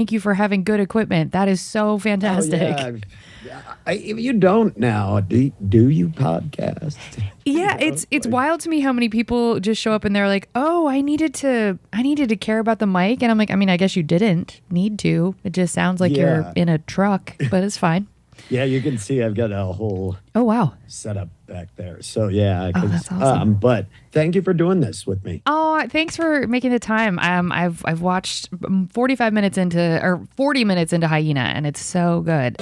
Thank you for having good equipment. That is so Oh fantastic. yeah. If you don't now, do you podcast? Yeah, it's wild to me how many people just show up and they're like, "Oh, I needed to care about the mic." And I'm like, I mean, I guess you didn't need to. It just sounds like you're Yeah. in a truck, but it's fine. Yeah, you can see I've got a whole Oh, wow. setup back there. So yeah, Oh, because that's awesome. but thank you for doing this with me. Oh, thanks for making the time. I've watched 45 minutes into or 40 minutes into Hyena, and it's so good.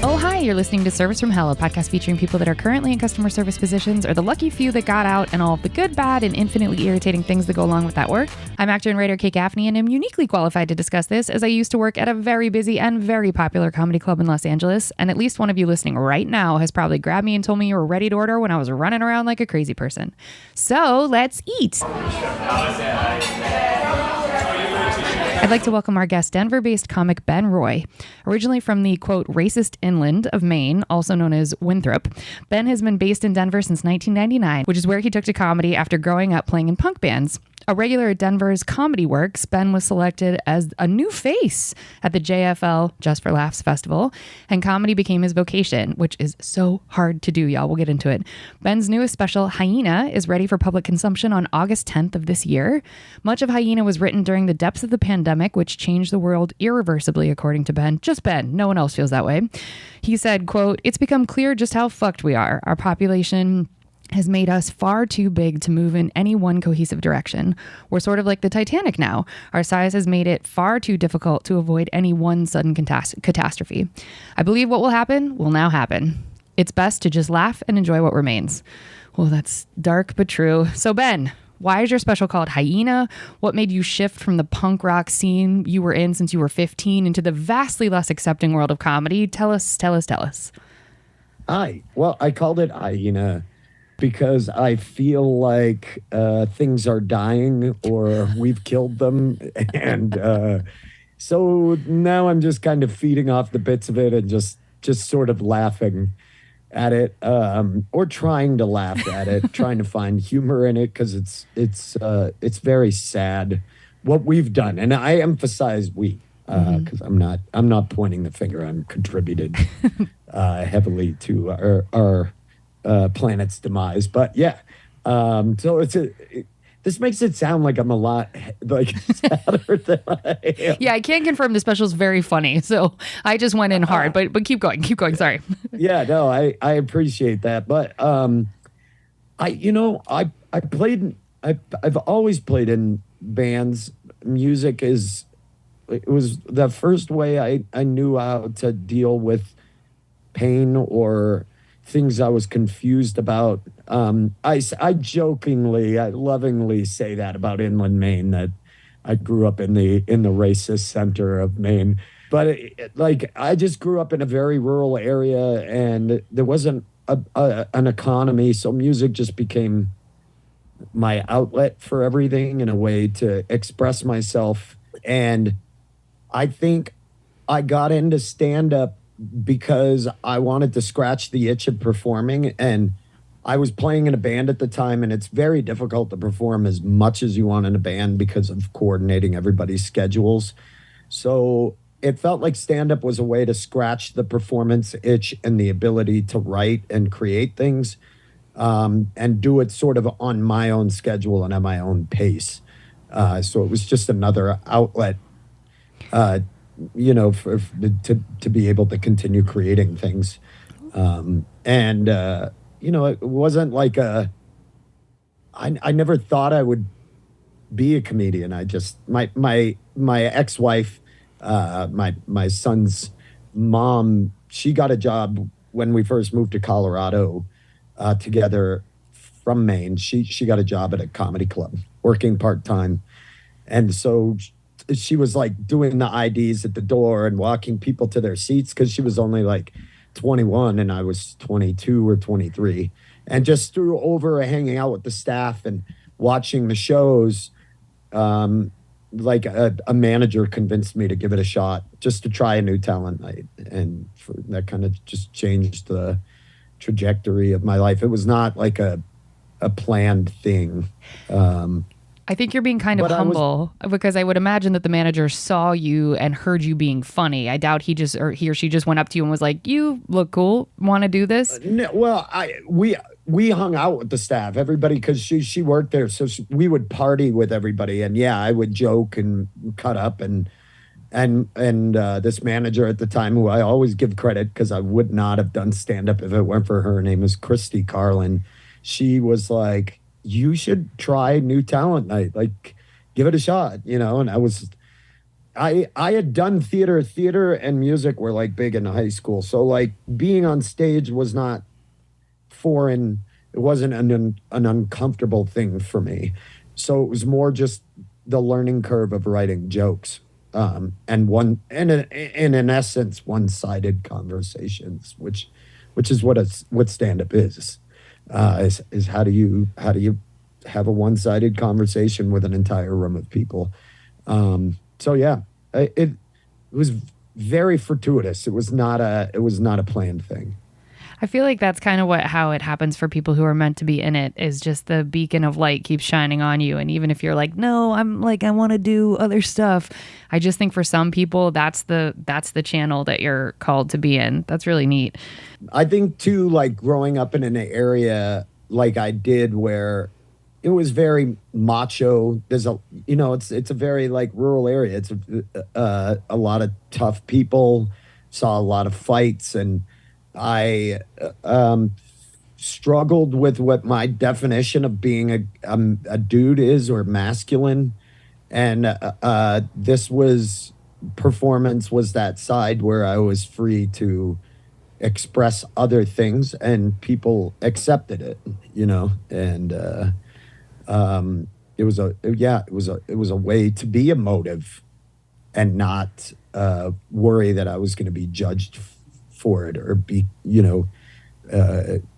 Oh, hi, you're listening to Service from Hell, a podcast featuring people that are currently in customer service positions or the lucky few that got out and all of the good, bad, and infinitely irritating things that go along with that work. I'm actor and writer Kate Gaffney and am uniquely qualified to discuss this as I used to work at a very busy and very popular comedy club in Los Angeles, and at least one of you listening right now has probably grabbed me and told me you were ready to order when I was running around like a crazy person. So let's eat. I'd like to welcome our guest, Denver-based comic Ben Roy. Originally from the, quote, racist inland of Maine, also known as Winthrop, Ben has been based in Denver since 1999, which is where he took to comedy after growing up playing in punk bands. A regular at Denver's Comedy Works, Ben was selected as a new face at the JFL Just for Laughs Festival, and comedy became his vocation, which is so hard to do, y'all. We'll get into it. Ben's newest special, Hyena, is ready for public consumption on August 10th of this year. Much of Hyena was written during the depths of the pandemic, which changed the world irreversibly, according to Ben. Just Ben. No one else feels that way. He said, quote, "It's become clear just how fucked we are. Our population has made us far too big to move in any one cohesive direction. We're sort of like the Titanic now. Our size has made it far too difficult to avoid any one sudden catastrophe. I believe what will happen will now happen. It's best to just laugh and enjoy what remains." Well, that's dark but true. So Ben, why is your special called Hyena? What made you shift from the punk rock scene you were in since you were 15 into the vastly less accepting world of comedy? Tell us. Well, I called it Hyena because I feel like things are dying or we've killed them. And so now I'm just kind of feeding off the bits of it and just sort of laughing at it, or trying to laugh at it, trying to find humor in it because it's very sad what we've done. And I emphasize we because I'm not pointing the finger. I'm contributed heavily to our planet's demise. But yeah, so this makes it sound like I'm a lot like sadder than I am. Yeah, I can confirm the special is very funny. So I just went in hard, but keep going. Sorry. Yeah, no, I appreciate that. But I played I've always played in bands. Music it was the first way I knew how to deal with pain or things I was confused about. I jokingly, I lovingly say that about inland Maine, that I grew up in the racist center of Maine. But like I just grew up in a very rural area, and there wasn't an economy, so music just became my outlet for everything in a way to express myself. And I think I got into stand up because I wanted to scratch the itch of performing. And I was playing in a band at the time, and it's very difficult to perform as much as you want in a band because of coordinating everybody's schedules. So it felt like stand up was a way to scratch the performance itch and the ability to write and create things, and do it sort of on my own schedule and at my own pace. So it was just another outlet, to be able to continue creating things. It wasn't like I never thought I would be a comedian. I just, my ex-wife, my son's mom, she got a job when we first moved to Colorado, together from Maine. She got a job at a comedy club working part-time. And so she was like doing the IDs at the door and walking people to their seats because she was only like 21 and I was 22 or 23. And just through over hanging out with the staff and watching the shows, like a manager convinced me to give it a shot just to try a new talent night. And that kind of just changed the trajectory of my life. It was not like a planned thing. I think you're being kind of But I was humble because I would imagine that the manager saw you and heard you being funny. I doubt he or she just went up to you and was like, "You look cool. Want to do this?" no, well, I we hung out with the staff, everybody, because she worked there, so we would party with everybody, and yeah, I would joke and cut up, and this manager at the time, who I always give credit because I would not have done stand up if it weren't for her. Her name is Christy Carlin. She was like, "You should try New Talent Night. Like, give it a shot," And I had done theater and music were like big in high school, so like being on stage was not foreign. It wasn't an uncomfortable thing for me. So it was more just the learning curve of writing jokes, and in essence, one-sided conversations, which is what stand-up is how do you have a one-sided conversation with an entire room of people. So yeah, it was very fortuitous. It was not a planned thing. I feel like that's kind of how it happens for people who are meant to be in it, is just the beacon of light keeps shining on you. And even if you're like, no, I want to do other stuff. I just think for some people, that's the channel that you're called to be in. That's really neat. I think too, like growing up in an area like I did, where it was very macho. It's a very like rural area. It's a lot of tough people. Saw a lot of fights, and I struggled with what my definition of being a dude is, or masculine. And this was performance was that side where I was free to express other things, and people accepted it. And it was a way to be emotive and not worry that I was going to be judged for it, or be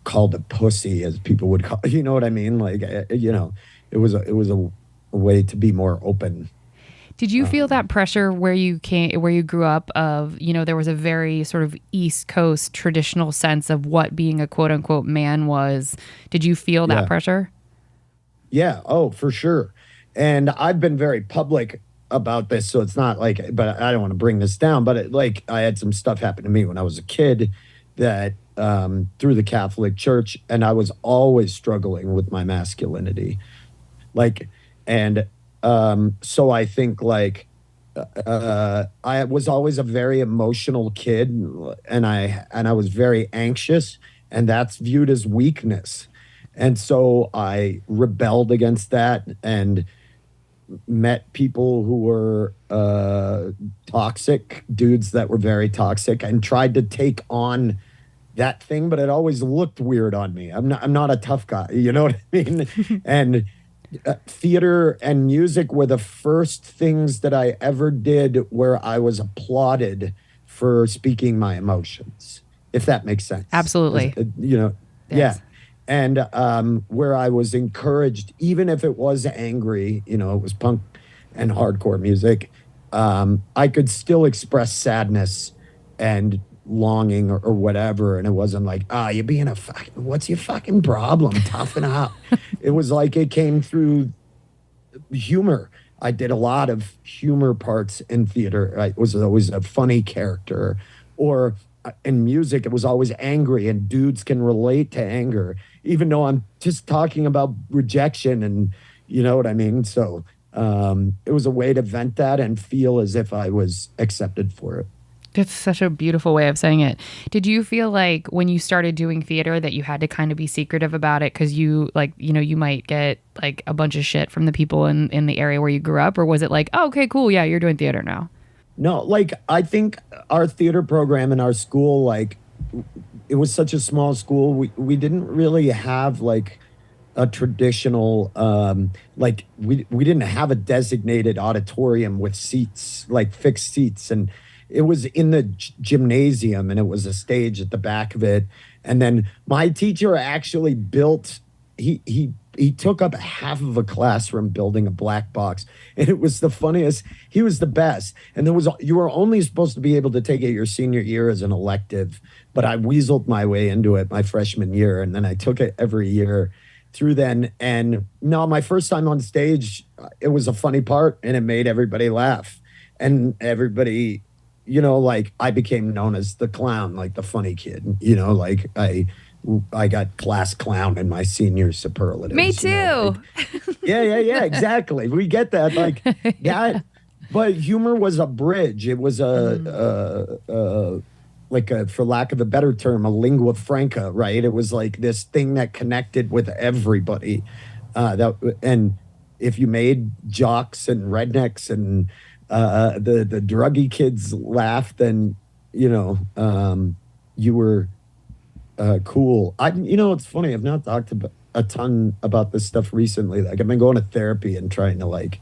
called a pussy, as people would call, you know what I mean, like, it was a way to be more open. Did you feel that pressure where you grew up of, there was a very sort of East Coast traditional sense of what being a quote unquote man was? Did you feel that Yeah. pressure? Yeah. Oh, for sure. And I've been very public about this, so it's not like, but I don't want to bring this down, but like I had some stuff happen to me when I was a kid that through the Catholic Church, and I was always struggling with my masculinity. Like, and so I think like I was always a very emotional kid, and I was very anxious, and that's viewed as weakness. And so I rebelled against that and met people who were toxic, dudes that were very toxic, and tried to take on that thing, but it always looked weird on me. I'm not a tough guy, you know what I mean? And theater and music were the first things that I ever did where I was applauded for speaking my emotions, if that makes sense. Absolutely. Yeah. Yes. And where I was encouraged, even if it was angry, it was punk and hardcore music, I could still express sadness and longing, or whatever. And it wasn't like, you're being what's your fucking problem? Toughen up. It was like it came through humor. I did a lot of humor parts in theater. I was always a funny character. Or in music, it was always angry, and dudes can relate to anger, even though I'm just talking about rejection, and you know what I mean? So it was a way to vent that and feel as if I was accepted for it. That's such a beautiful way of saying it. Did you feel like when you started doing theater that you had to kind of be secretive about it because you might get like a bunch of shit from the people in the area where you grew up? Or was it like, oh, okay, cool, yeah, you're doing theater now? No, like I think our theater program in our school, like it was such a small school, we didn't really have like a traditional like we didn't have a designated auditorium with seats, like fixed seats, and it was in the gymnasium, and it was a stage at the back of it. And then my teacher actually built, he took up half of a classroom building a black box. And it was the funniest. He was the best. And you were only supposed to be able to take it your senior year as an elective, but I weaseled my way into it my freshman year. And then I took it every year through then. And no, my first time on stage, it was a funny part and it made everybody laugh. And everybody, like I became known as the clown, like the funny kid, like I got class clown in my senior superlatives. Me too. Yeah, exactly. We get that. Like that. But humor was a bridge. It was like for lack of a better term, a lingua franca, right? It was like this thing that connected with everybody. And if you made jocks and rednecks and the druggy kids laugh, then you were cool. It's funny. I've not talked a ton about this stuff recently. Like I've been going to therapy and trying to like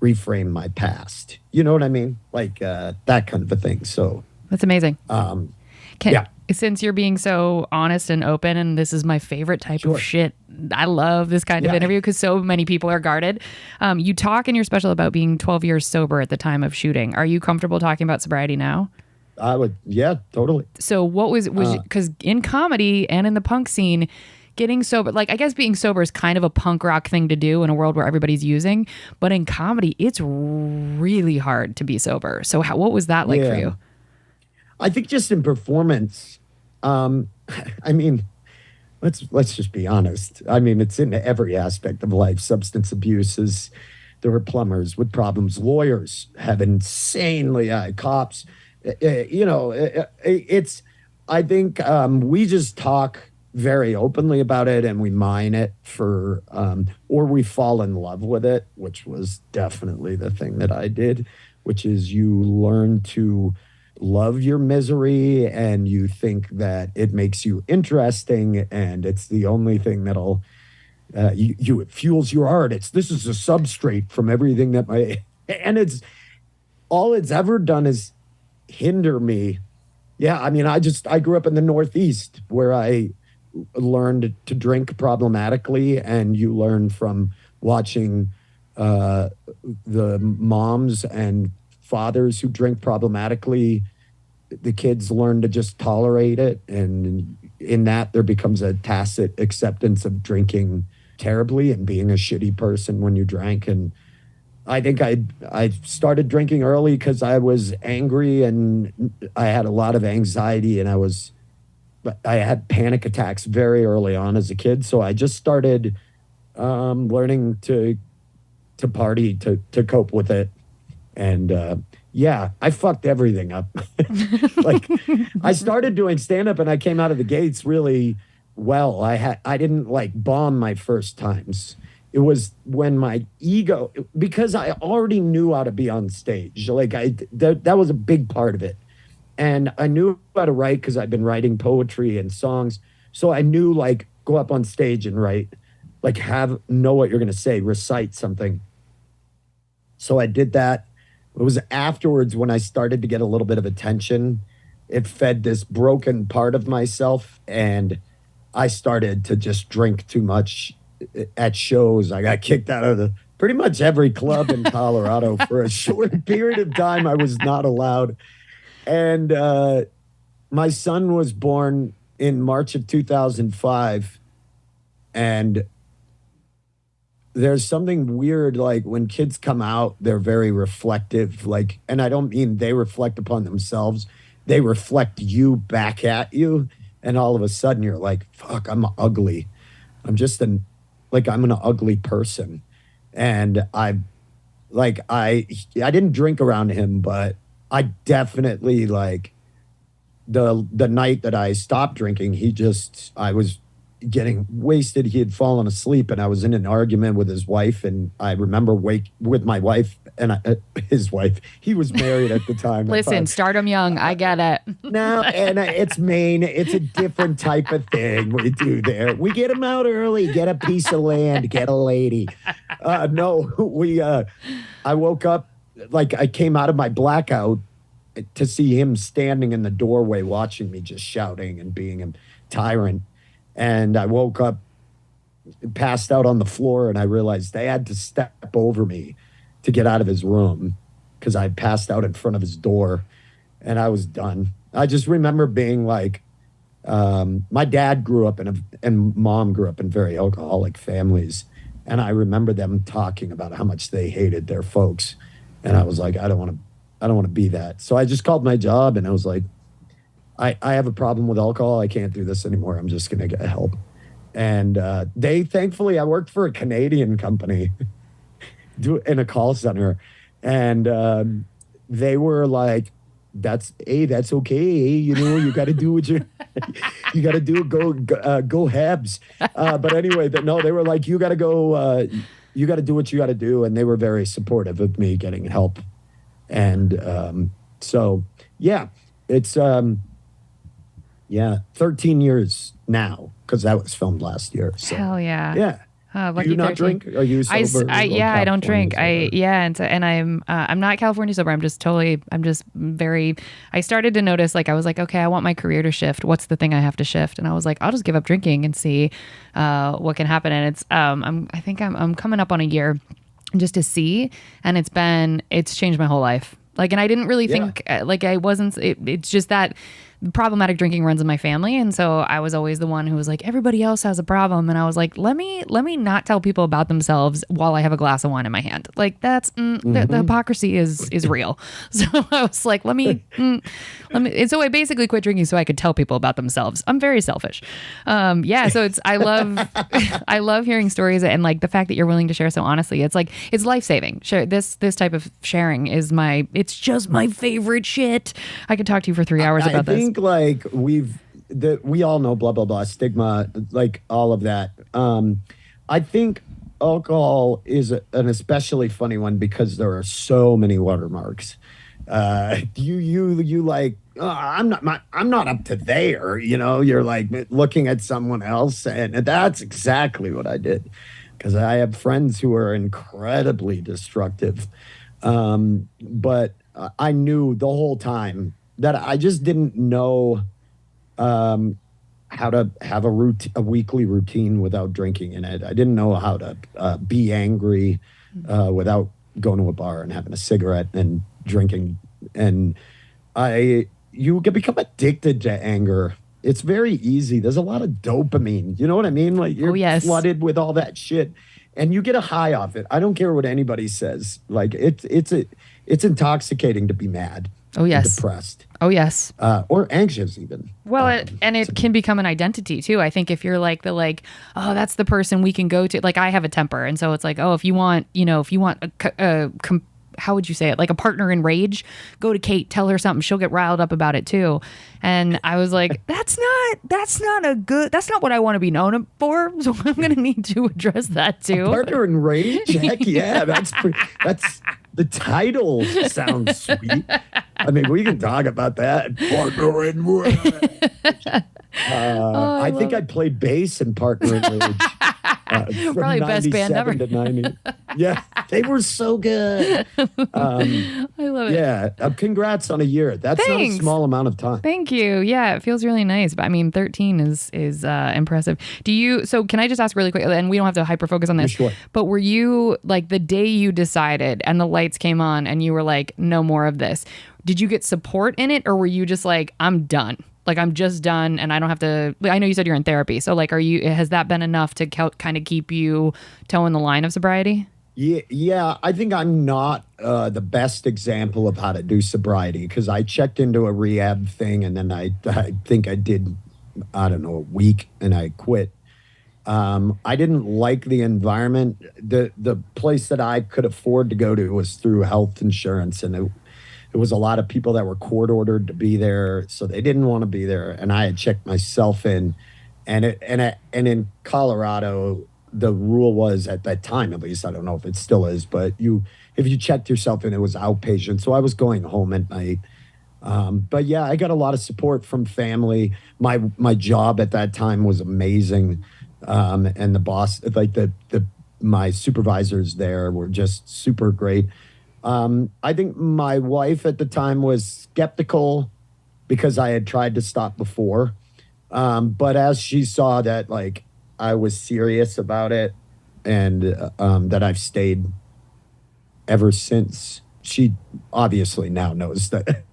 reframe my past. You know what I mean? Like that kind of a thing. So that's amazing. Yeah. Since you're being so honest and open, and this is my favorite type Sure. of shit. I love this kind of interview because so many people are guarded. You talk in your special about being 12 years sober at the time of shooting. Are you comfortable talking about sobriety now? I would, yeah, totally. So what was because in comedy and in the punk scene, getting sober, like I guess being sober is kind of a punk rock thing to do in a world where everybody's using, but in comedy, it's really hard to be sober. So what was that like for you? I think just in performance, I mean, let's just be honest. I mean, it's in every aspect of life. Substance abuse is, there were plumbers with problems. Lawyers have insanely high, cops. It's, I think we just talk very openly about it and we mine it for, or we fall in love with it, which was definitely the thing that I did, which is you learn to love your misery and you think that it makes you interesting and it's the only thing that'll it fuels your art. This is a substrate from everything that and it's all it's ever done is hinder me. Yeah, I mean, I grew up in the Northeast where I learned to drink problematically, and you learn from watching the moms and fathers who drink problematically. The kids learn to just tolerate it, and in that there becomes a tacit acceptance of drinking terribly and being a shitty person when you drank. And I think I started drinking early because I was angry and I had a lot of anxiety, and I had panic attacks very early on as a kid. So I just started learning to party to cope with it. And yeah, I fucked everything up. Like I started doing stand-up and I came out of the gates really well. I didn't like bomb my first times. It was when my ego, because I already knew how to be on stage. Like that was a big part of it. And I knew how to write because I'd been writing poetry and songs. So I knew like go up on stage and write, like know what you're going to say, recite something. So I did that. It was afterwards when I started to get a little bit of attention. It fed this broken part of myself, and I started to just drink too much at shows. I got kicked out of pretty much every club in Colorado for a short period of time. I was not allowed. And my son was born in March of 2005, and there's something weird, like when kids come out, they're very reflective, like, and I don't mean they reflect upon themselves, they reflect you back at you, and all of a sudden you're like, fuck, I'm ugly. I'm an ugly person. And I didn't drink around him, but I definitely, like, the night that I stopped drinking, I was getting wasted. He had fallen asleep, and I was in an argument with his wife. And I remember with my wife and his wife. He was married at the time. Listen, start him young. I get it. No, and it's Maine. It's a different type of thing we do there. We get him out early, get a piece of land, get a lady. I woke up, like I came out of my blackout to see him standing in the doorway watching me, just shouting and being a tyrant. And I woke up, passed out on the floor, and I realized they had to step over me to get out of his room because I passed out in front of his door, and I was done. I just remember being like, My dad grew up and mom grew up in very alcoholic families. And I remember them talking about how much they hated their folks. And I was like, I don't want to be that. So I just called my job and I was like, I have a problem with alcohol. I can't do this anymore. I'm just going to get help. And thankfully, I worked for a Canadian company in a call center. And they were like, that's okay. You know, you got to do what you got to do. Go Habs. But anyway, no, they were like, you got to go. You got to do what you got to do. And they were very supportive of me getting help. And so, yeah, it's 13 years now because that was filmed last year. So, Hell yeah. Yeah. Lucky Do you not 13. drink? Are you sober? I don't drink. Sober? And I'm not California sober. I'm just very. I started to notice, like, I was like, okay, I want my career to shift. What's the thing I have to shift? And I was like, I'll just give up drinking and see what can happen. And it's I think I'm coming up on a year just to see, and it's changed my whole life. Like, and I didn't really think like I wasn't. It's just that problematic drinking runs in my family, and so I was always the one who was like, everybody else has a problem, and I was like, let me not tell people about themselves while I have a glass of wine in my hand. Like, that's the hypocrisy is real. So I was like, let me and so I basically quit drinking so I could tell people about themselves. I'm very selfish. So it's I love hearing stories, and like the fact that you're willing to share so honestly. It's like, it's life-saving. Sure, this type of sharing is it's just my favorite shit. I could talk to you for 3 hours about this. I think like we all know blah blah blah, stigma, like all of that. I think alcohol is an especially funny one because there are so many watermarks. You like, oh, I'm not up to there. You know, you're like looking at someone else, and that's exactly what I did because I have friends who are incredibly destructive. But I knew the whole time that I just didn't know how to have a weekly routine without drinking in it. I didn't know how to be angry without going to a bar and having a cigarette and drinking. And you can become addicted to anger. It's very easy. There's a lot of dopamine. You know what I mean? Like, you're flooded with all that shit, and you get a high off it. I don't care what anybody says. Like, it's intoxicating to be mad. Oh, yes. Depressed. Oh, yes. Or anxious even. Well, it can become an identity too. I think if you're like oh, that's the person we can go to. Like, I have a temper. And so it's like, oh, if you want how would you say it? Like a partner in rage, go to Kate, tell her something. She'll get riled up about it too. And I was like, that's not what I want to be known for. So I'm going to need to address that too. A partner in rage? Heck yeah. That's the title sounds sweet. I mean, we can talk about that. Partner in rage. I think I played bass in Partner in Rage. Probably best band ever. To 90. Yeah, they were so good. I love it. Yeah, congrats on a year. That's not a small amount of time. Thank you. Yeah, it feels really nice. But I mean, 13 is impressive. So can I just ask really quick, and we don't have to hyper focus on this, Sure. But were you like the day you decided and the lights came on and you were like, no more of this, did you get support in it, or were you just like, I'm done? Like, I'm just done and I don't have to. I know you said you're in therapy. So like, has that been enough to kind of keep you toeing the line of sobriety? Yeah. I think I'm not the best example of how to do sobriety because I checked into a rehab thing and then I think I did, I don't know, a week and I quit. I didn't like the environment. The place that I could afford to go to was through health insurance, and it was a lot of people that were court ordered to be there, so they didn't want to be there. And I had checked myself in, and in Colorado, the rule was at that time, at least, I don't know if it still is, but if you checked yourself in, it was outpatient. So I was going home at night. But yeah, I got a lot of support from family. My job at that time was amazing, and the boss, like my supervisors there, were just super great. I think my wife at the time was skeptical because I had tried to stop before. But as she saw that, like, I was serious about it and that I've stayed ever since, she obviously now knows that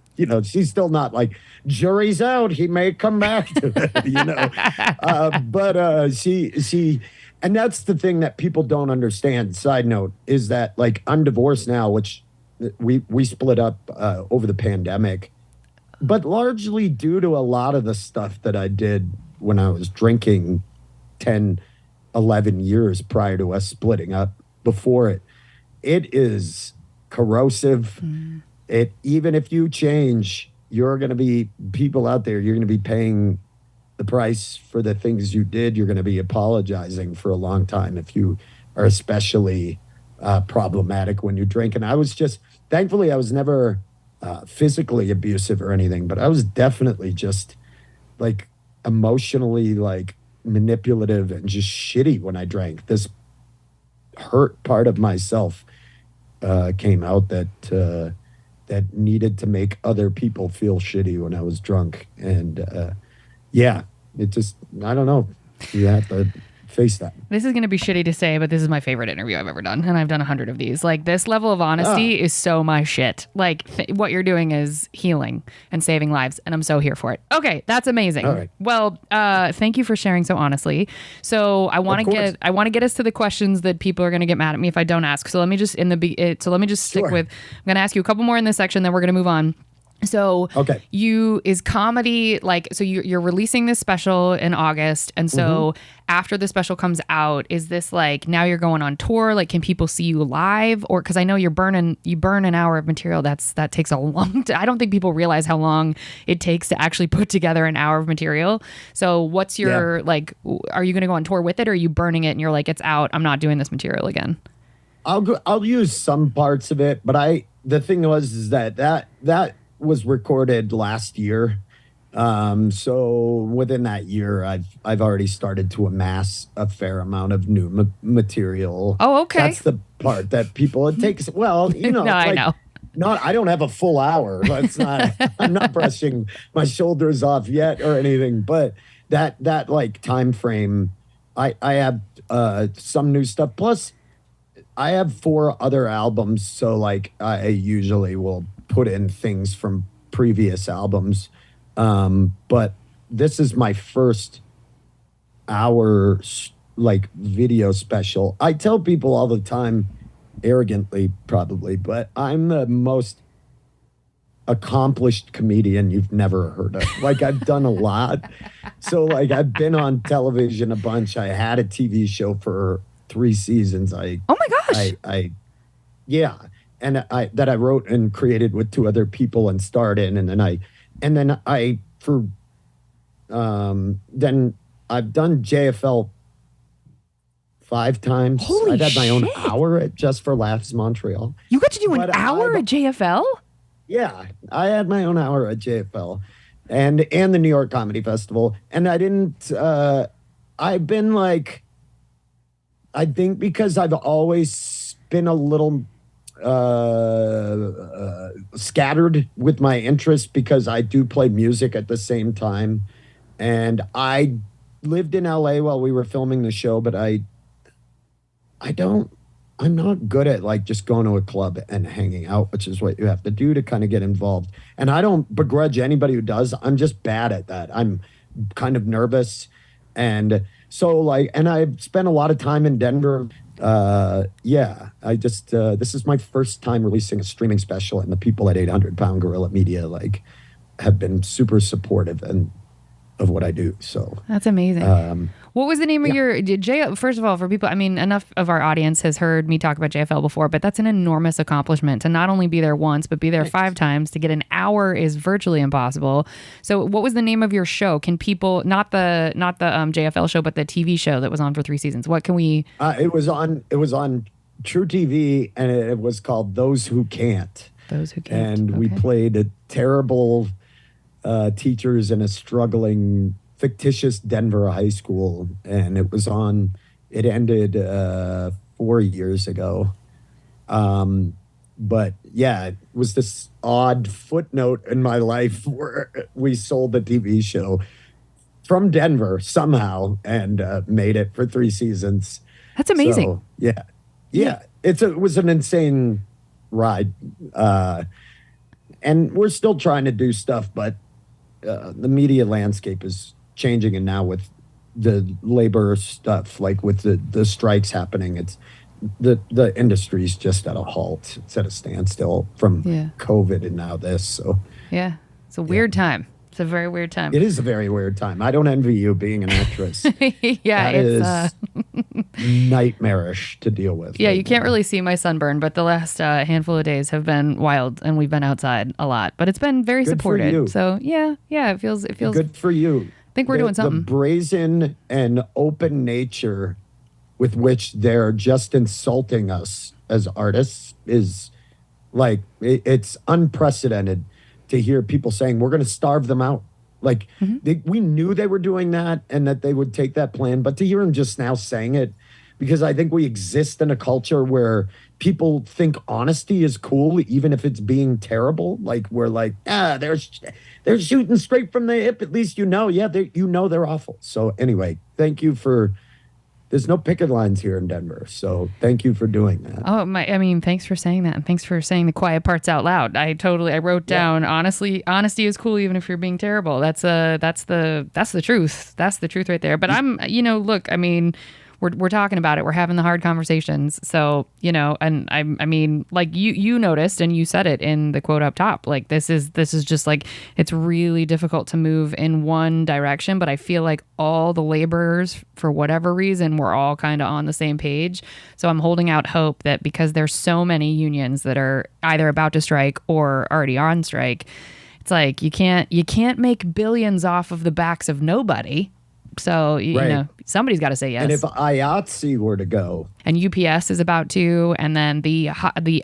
she's still not like, jury's out, he may come back to it, but and that's the thing that people don't understand. Side note is that, like, I'm divorced now, which we split up over the pandemic, but largely due to a lot of the stuff that I did when I was drinking 10, 11 years prior to us splitting up. Before it is corrosive. Even if you change, you're going to be, people out there, you're going to be paying the price for the things you did. You're going to be apologizing for a long time if you are especially problematic when you drink. And thankfully I was never physically abusive or anything, but I was definitely just like emotionally like manipulative and just shitty when I drank. This hurt part of myself came out that needed to make other people feel shitty when I was drunk. And it just, I don't know. You have to face that. This is going to be shitty to say, but this is my favorite interview I've ever done. And I've done 100 of these. Like, this level of honesty is so my shit. Like, what you're doing is healing and saving lives. And I'm so here for it. Okay. That's amazing. All right. Well, thank you for sharing so honestly. So I want to get us to the questions that people are going to get mad at me if I don't ask. So let me just stick with, I'm going to ask you a couple more in this section, then we're going to move on. So is comedy like, so you're releasing this special in August. And so after the special comes out, is this like, now you're going on tour? Like, can people see you live? Or, cause I know you burn an hour of material. That takes a long time. I don't think people realize how long it takes to actually put together an hour of material. So what's your, like, are you going to go on tour with it, or are you burning it and you're like, it's out, I'm not doing this material again? I'll use some parts of it, but the thing is that was recorded last year. So within that year, I've already started to amass a fair amount of new material. Oh, okay. That's the part that it takes, well, no, I know. I don't have a full hour. That's not, I'm not brushing my shoulders off yet or anything, but that like time frame, I have some new stuff. Plus I have 4 other albums. So like I usually will put in things from previous albums. But this is my first hour like video special. I tell people all the time, arrogantly probably, but I'm the most accomplished comedian you've never heard of. Like, I've done a lot. So like I've been on television a bunch. I had a TV show for 3 seasons. Oh my gosh. And I wrote and created with 2 other people and starred in, and then I've done JFL 5 times. Holy I've had my own shit. hour at Just for Laughs Montreal. You got to do an hour at JFL? Yeah, I had my own hour at JFL and the New York Comedy Festival. And I didn't, I've been like, I think because I've always been a little scattered with my interests, because I do play music at the same time. And I lived in LA while we were filming the show, but I'm not good at like just going to a club and hanging out, which is what you have to do to kind of get involved. And I don't begrudge anybody who does. I'm just bad at that. I'm kind of nervous. And so like, and I've spent a lot of time in Denver. I just, this is my first time releasing a streaming special, and the people at 800 Pound Gorilla Media like have been super supportive of what I do. So that's amazing. What was the name of your first of all, for people, I mean, enough of our audience has heard me talk about JFL before, but that's an enormous accomplishment to not only be there once, but be there 5 times. To get an hour is virtually impossible. So what was the name of your show? Can people, not the JFL show, but the TV show that was on for 3 seasons? What can we? It was on True TV, and it was called Those Who Can't. Those Who Can't. And we played a terrible teachers in a struggling fictitious Denver high school, and it ended 4 years ago. But yeah, it was this odd footnote in my life where we sold the TV show from Denver somehow and made it for 3 seasons. That's amazing. So, yeah. It was an insane ride. and we're still trying to do stuff, but the media landscape is changing, and now with the labor stuff, like with the strikes happening, it's the industry's just at a halt. It's at a standstill from Yeah. COVID and now this. So Yeah. It's a weird time. It's a very weird time. it is a very weird time. I don't envy you being an actress. Yeah, That it's is nightmarish to deal with. yeah, right you can't now. really see my sunburn, but the last handful of days have been wild, and we've been outside a lot. But it's been very Good for supported. you. So yeah, it feels. Good for you. I think we're doing something. The brazen and open nature with which they're just insulting us as artists is like it's unprecedented to hear people saying we're going to starve them out. Like we knew they were doing that and that they would take that plan, but to hear them just now saying it, because I think we exist in a culture where people think honesty is cool, even if it's being terrible. Like we're like, they're shooting straight from the hip. At least they're awful. So anyway, thank you for. There's no picket lines here in Denver, so thank you for doing that. Oh my! I mean, thanks for saying that, and thanks for saying the quiet parts out loud. I wrote down honestly, honesty is cool even if you're being terrible. That's the truth. That's the truth right there. But look, I mean, we're talking about it. We're having the hard conversations. So, and I mean, like you noticed and you said it in the quote up top. Like this is just like it's really difficult to move in one direction. But I feel like all the laborers, for whatever reason, we're all kind of on the same page. So I'm holding out hope that because there's so many unions that are either about to strike or already on strike, it's like you can't make billions off of the backs of nobody. So, somebody's got to say yes. And if IATSE were to go. And UPS is about to, and then the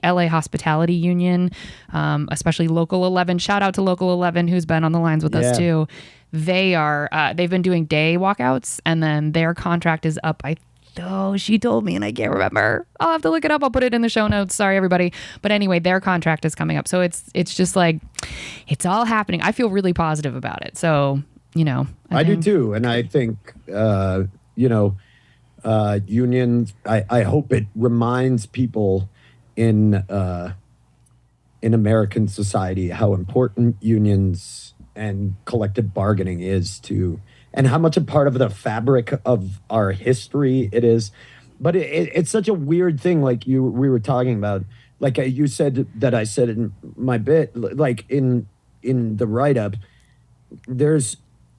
LA Hospitality Union, especially Local 11. Shout out to Local 11, who's been on the lines with us too. They've been doing day walkouts, and then their contract is up. She told me, and I can't remember. I'll have to look it up. I'll put it in the show notes. Sorry, everybody. But anyway, their contract is coming up. So it's just like, it's all happening. I feel really positive about it. So, I do too. And I think, unions, I hope it reminds people in American society how important unions and collective bargaining is to, and how much a part of the fabric of our history it is. But it's such a weird thing. Like we were talking about, like you said that I said in my bit, like in the write-up,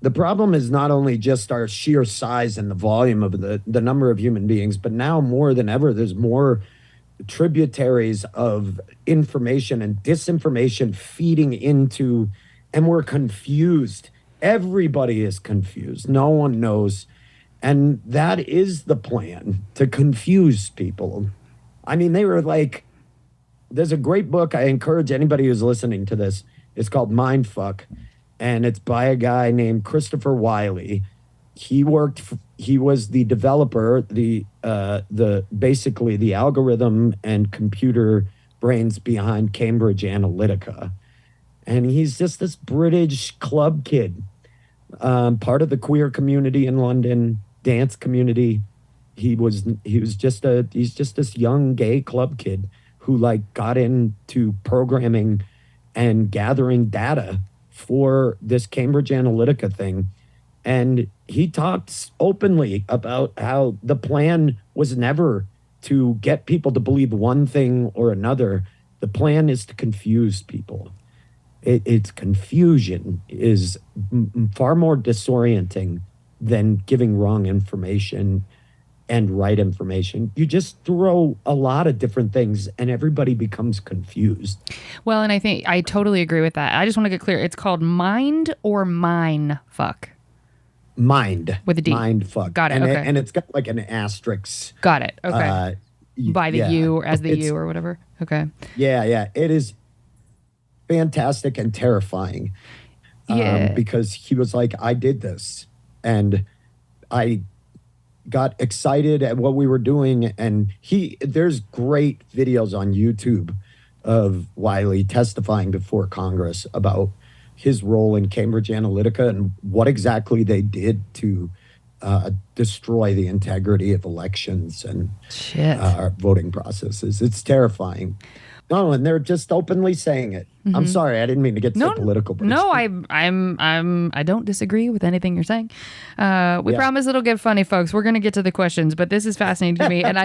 the problem is not only just our sheer size and the volume of the number of human beings, but now more than ever, there's more tributaries of information and disinformation feeding into, and we're confused. Everybody is confused. No one knows. And that is the plan, to confuse people. I mean, they were like, there's a great book. I encourage anybody who's listening to this. It's called Mindfuck. And it's by a guy named Christopher Wiley. He was the developer, basically the algorithm and computer brains behind Cambridge Analytica. And he's just this British club kid, part of the queer community in London, dance community. He's just this young gay club kid who like got into programming and gathering data for this Cambridge Analytica thing. And he talks openly about how the plan was never to get people to believe one thing or another. The plan is to confuse people. It's confusion is far more disorienting than giving wrong information and right information. You just throw a lot of different things and everybody becomes confused. Well, and I think I totally agree with that. I just want to get clear. It's called Mind or Mine Fuck? Mind. With a D. Mind fuck. Got it. And okay. and it's got like an asterisk. Got it. Okay. By the U or as the It's- U or whatever. Okay. Yeah. It is fantastic and terrifying. Yeah. Because he was like, I did this. And I got excited at what we were doing. And there's great videos on YouTube of Wiley testifying before Congress about his role in Cambridge Analytica and what exactly they did to destroy the integrity of elections and Shit. our voting processes. It's terrifying. No, and they're just openly saying it. I'm sorry, I didn't mean to get so political. But No, I don't disagree with anything you're saying. We promise it'll get funny, folks. We're gonna get to the questions, but this is fascinating to me, and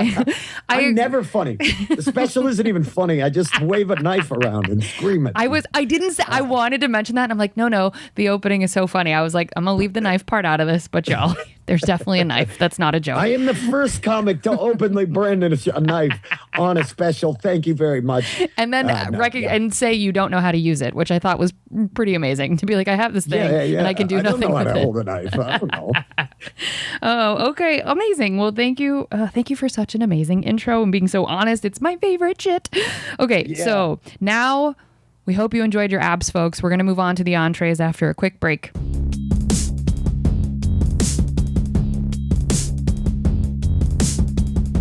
I'm never funny. The special isn't even funny. I just wave a knife around and scream it. I didn't say I wanted to mention that. And I'm like, no, the opening is so funny. I was like, I'm gonna leave the knife part out of this, but y'all, there's definitely a knife. That's not a joke. I am the first comic to openly brand a knife on a special. Thank you very much. And then and say you don't know how to use it, which I thought was pretty amazing. To be like, I have this thing and I can do nothing with it. I don't know how to hold a knife. I don't know. Oh, okay. Amazing. Well, thank you. Thank you for such an amazing intro and being so honest. It's my favorite shit. Okay, so now we hope you enjoyed your abs, folks. We're going to move on to the entrees after a quick break.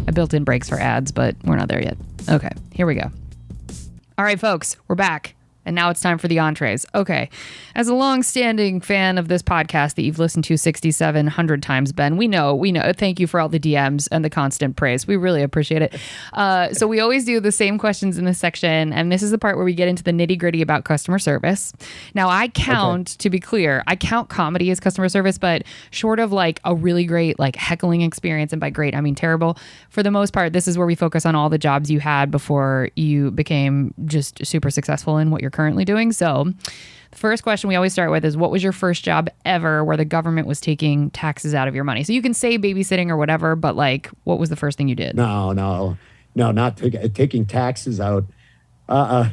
I built in breaks for ads, but we're not there yet. Okay, here we go. All right, folks, we're back. And now it's time for the entrees. Okay. As a long-standing fan of this podcast that you've listened to 6,700 times, Ben, we know. Thank you for all the DMs and the constant praise. We really appreciate it. So we always do the same questions in this section. And this is the part where we get into the nitty-gritty about customer service. Now, to be clear, I count comedy as customer service, but short of like a really great like heckling experience, and by great, I mean terrible, for the most part, this is where we focus on all the jobs you had before you became just super successful in what you're currently doing. So the first question we always start with is, what was your first job ever where the government was taking taxes out of your money? So you can say babysitting or whatever, but like, what was the first thing you did? No, not taking taxes out. I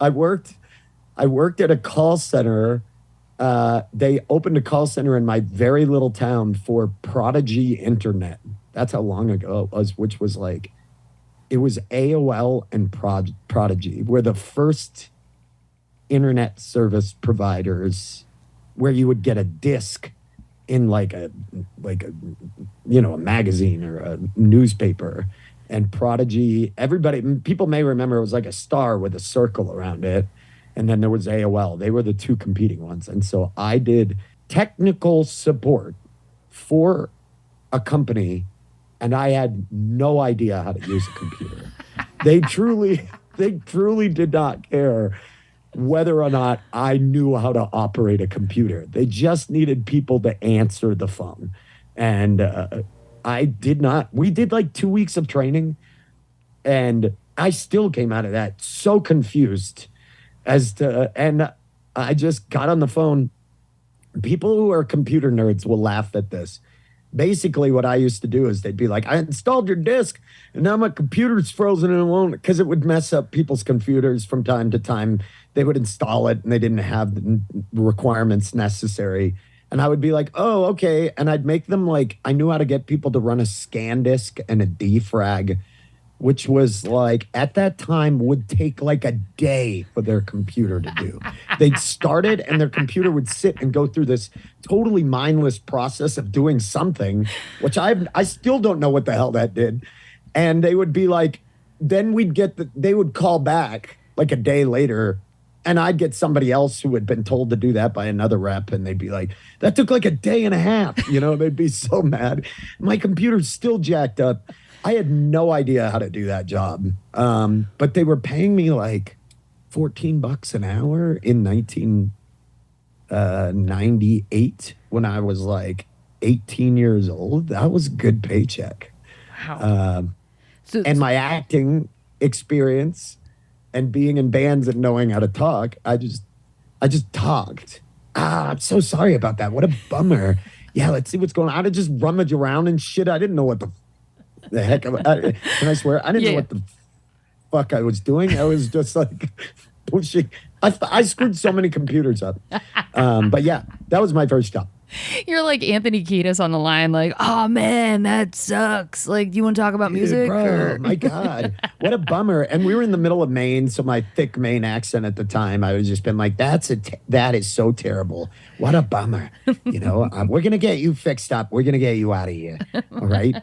worked at a call center. They opened a call center in my very little town for Prodigy Internet. That's how long ago it was, which was like, it was AOL and Prodigy were the first internet service providers where you would get a disc in like a magazine or a newspaper. And Prodigy, people may remember it was like a star with a circle around it. And then there was AOL. They were the two competing ones. And so I did technical support for a company, and I had no idea how to use a computer. They truly did not care whether or not I knew how to operate a computer. They just needed people to answer the phone. And I did not. We did like 2 weeks of training, and I still came out of that so confused and I just got on the phone. People who are computer nerds will laugh at this. Basically, what I used to do is they'd be like, I installed your disk and now my computer's frozen and it won't, because it would mess up people's computers from time to time. They would install it and they didn't have the requirements necessary. And I would be like, oh, okay. And I'd make them like, I knew how to get people to run a scan disk and a defrag, which was like, at that time, would take like a day for their computer to do. They'd start it and their computer would sit and go through this totally mindless process of doing something, which I still don't know what the hell that did. And they would be like, then they would call back like a day later, and I'd get somebody else who had been told to do that by another rep, and they'd be like, that took like a day and a half. They'd be so mad. My computer's still jacked up. I had no idea how to do that job. But they were paying me like $14 an hour in 1998 when I was like 18 years old. That was a good paycheck. Wow. And my acting experience and being in bands and knowing how to talk, I just talked. I'm so sorry about that. What a bummer. Yeah, let's see what's going on. I'd just rummage around and shit. I didn't know what the heck. Can I swear? I didn't know what the fuck I was doing. I was just like pushing. I screwed so many computers up. But yeah, that was my first job. You're like Anthony Kiedis on the line, like, oh man, that sucks. Like, do you want to talk about music? Bro, my God, what a bummer. And we were in the middle of Maine, so my thick Maine accent at the time, I was just been like, that is so terrible. What a bummer. We're gonna get you fixed up. We're gonna get you out of here. All right.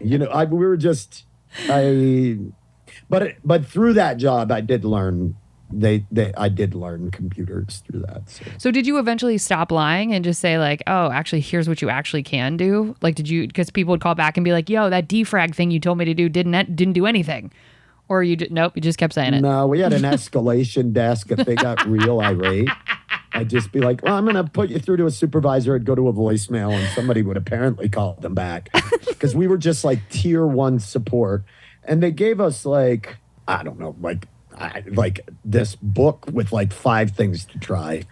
But through that job, I did learn. I did learn computers through that. So did you eventually stop lying and just say like, oh, actually, here's what you actually can do? Like, because people would call back and be like, yo, that defrag thing you told me to do didn't do anything. Or you nope, you just kept saying it. No, we had an escalation desk. If they got real irate, I'd just be like, well, I'm going to put you through to a supervisor. I'd go to a voicemail and somebody would apparently call them back because we were just like tier 1 support. And they gave us like, I don't know, like this book with like 5 things to try.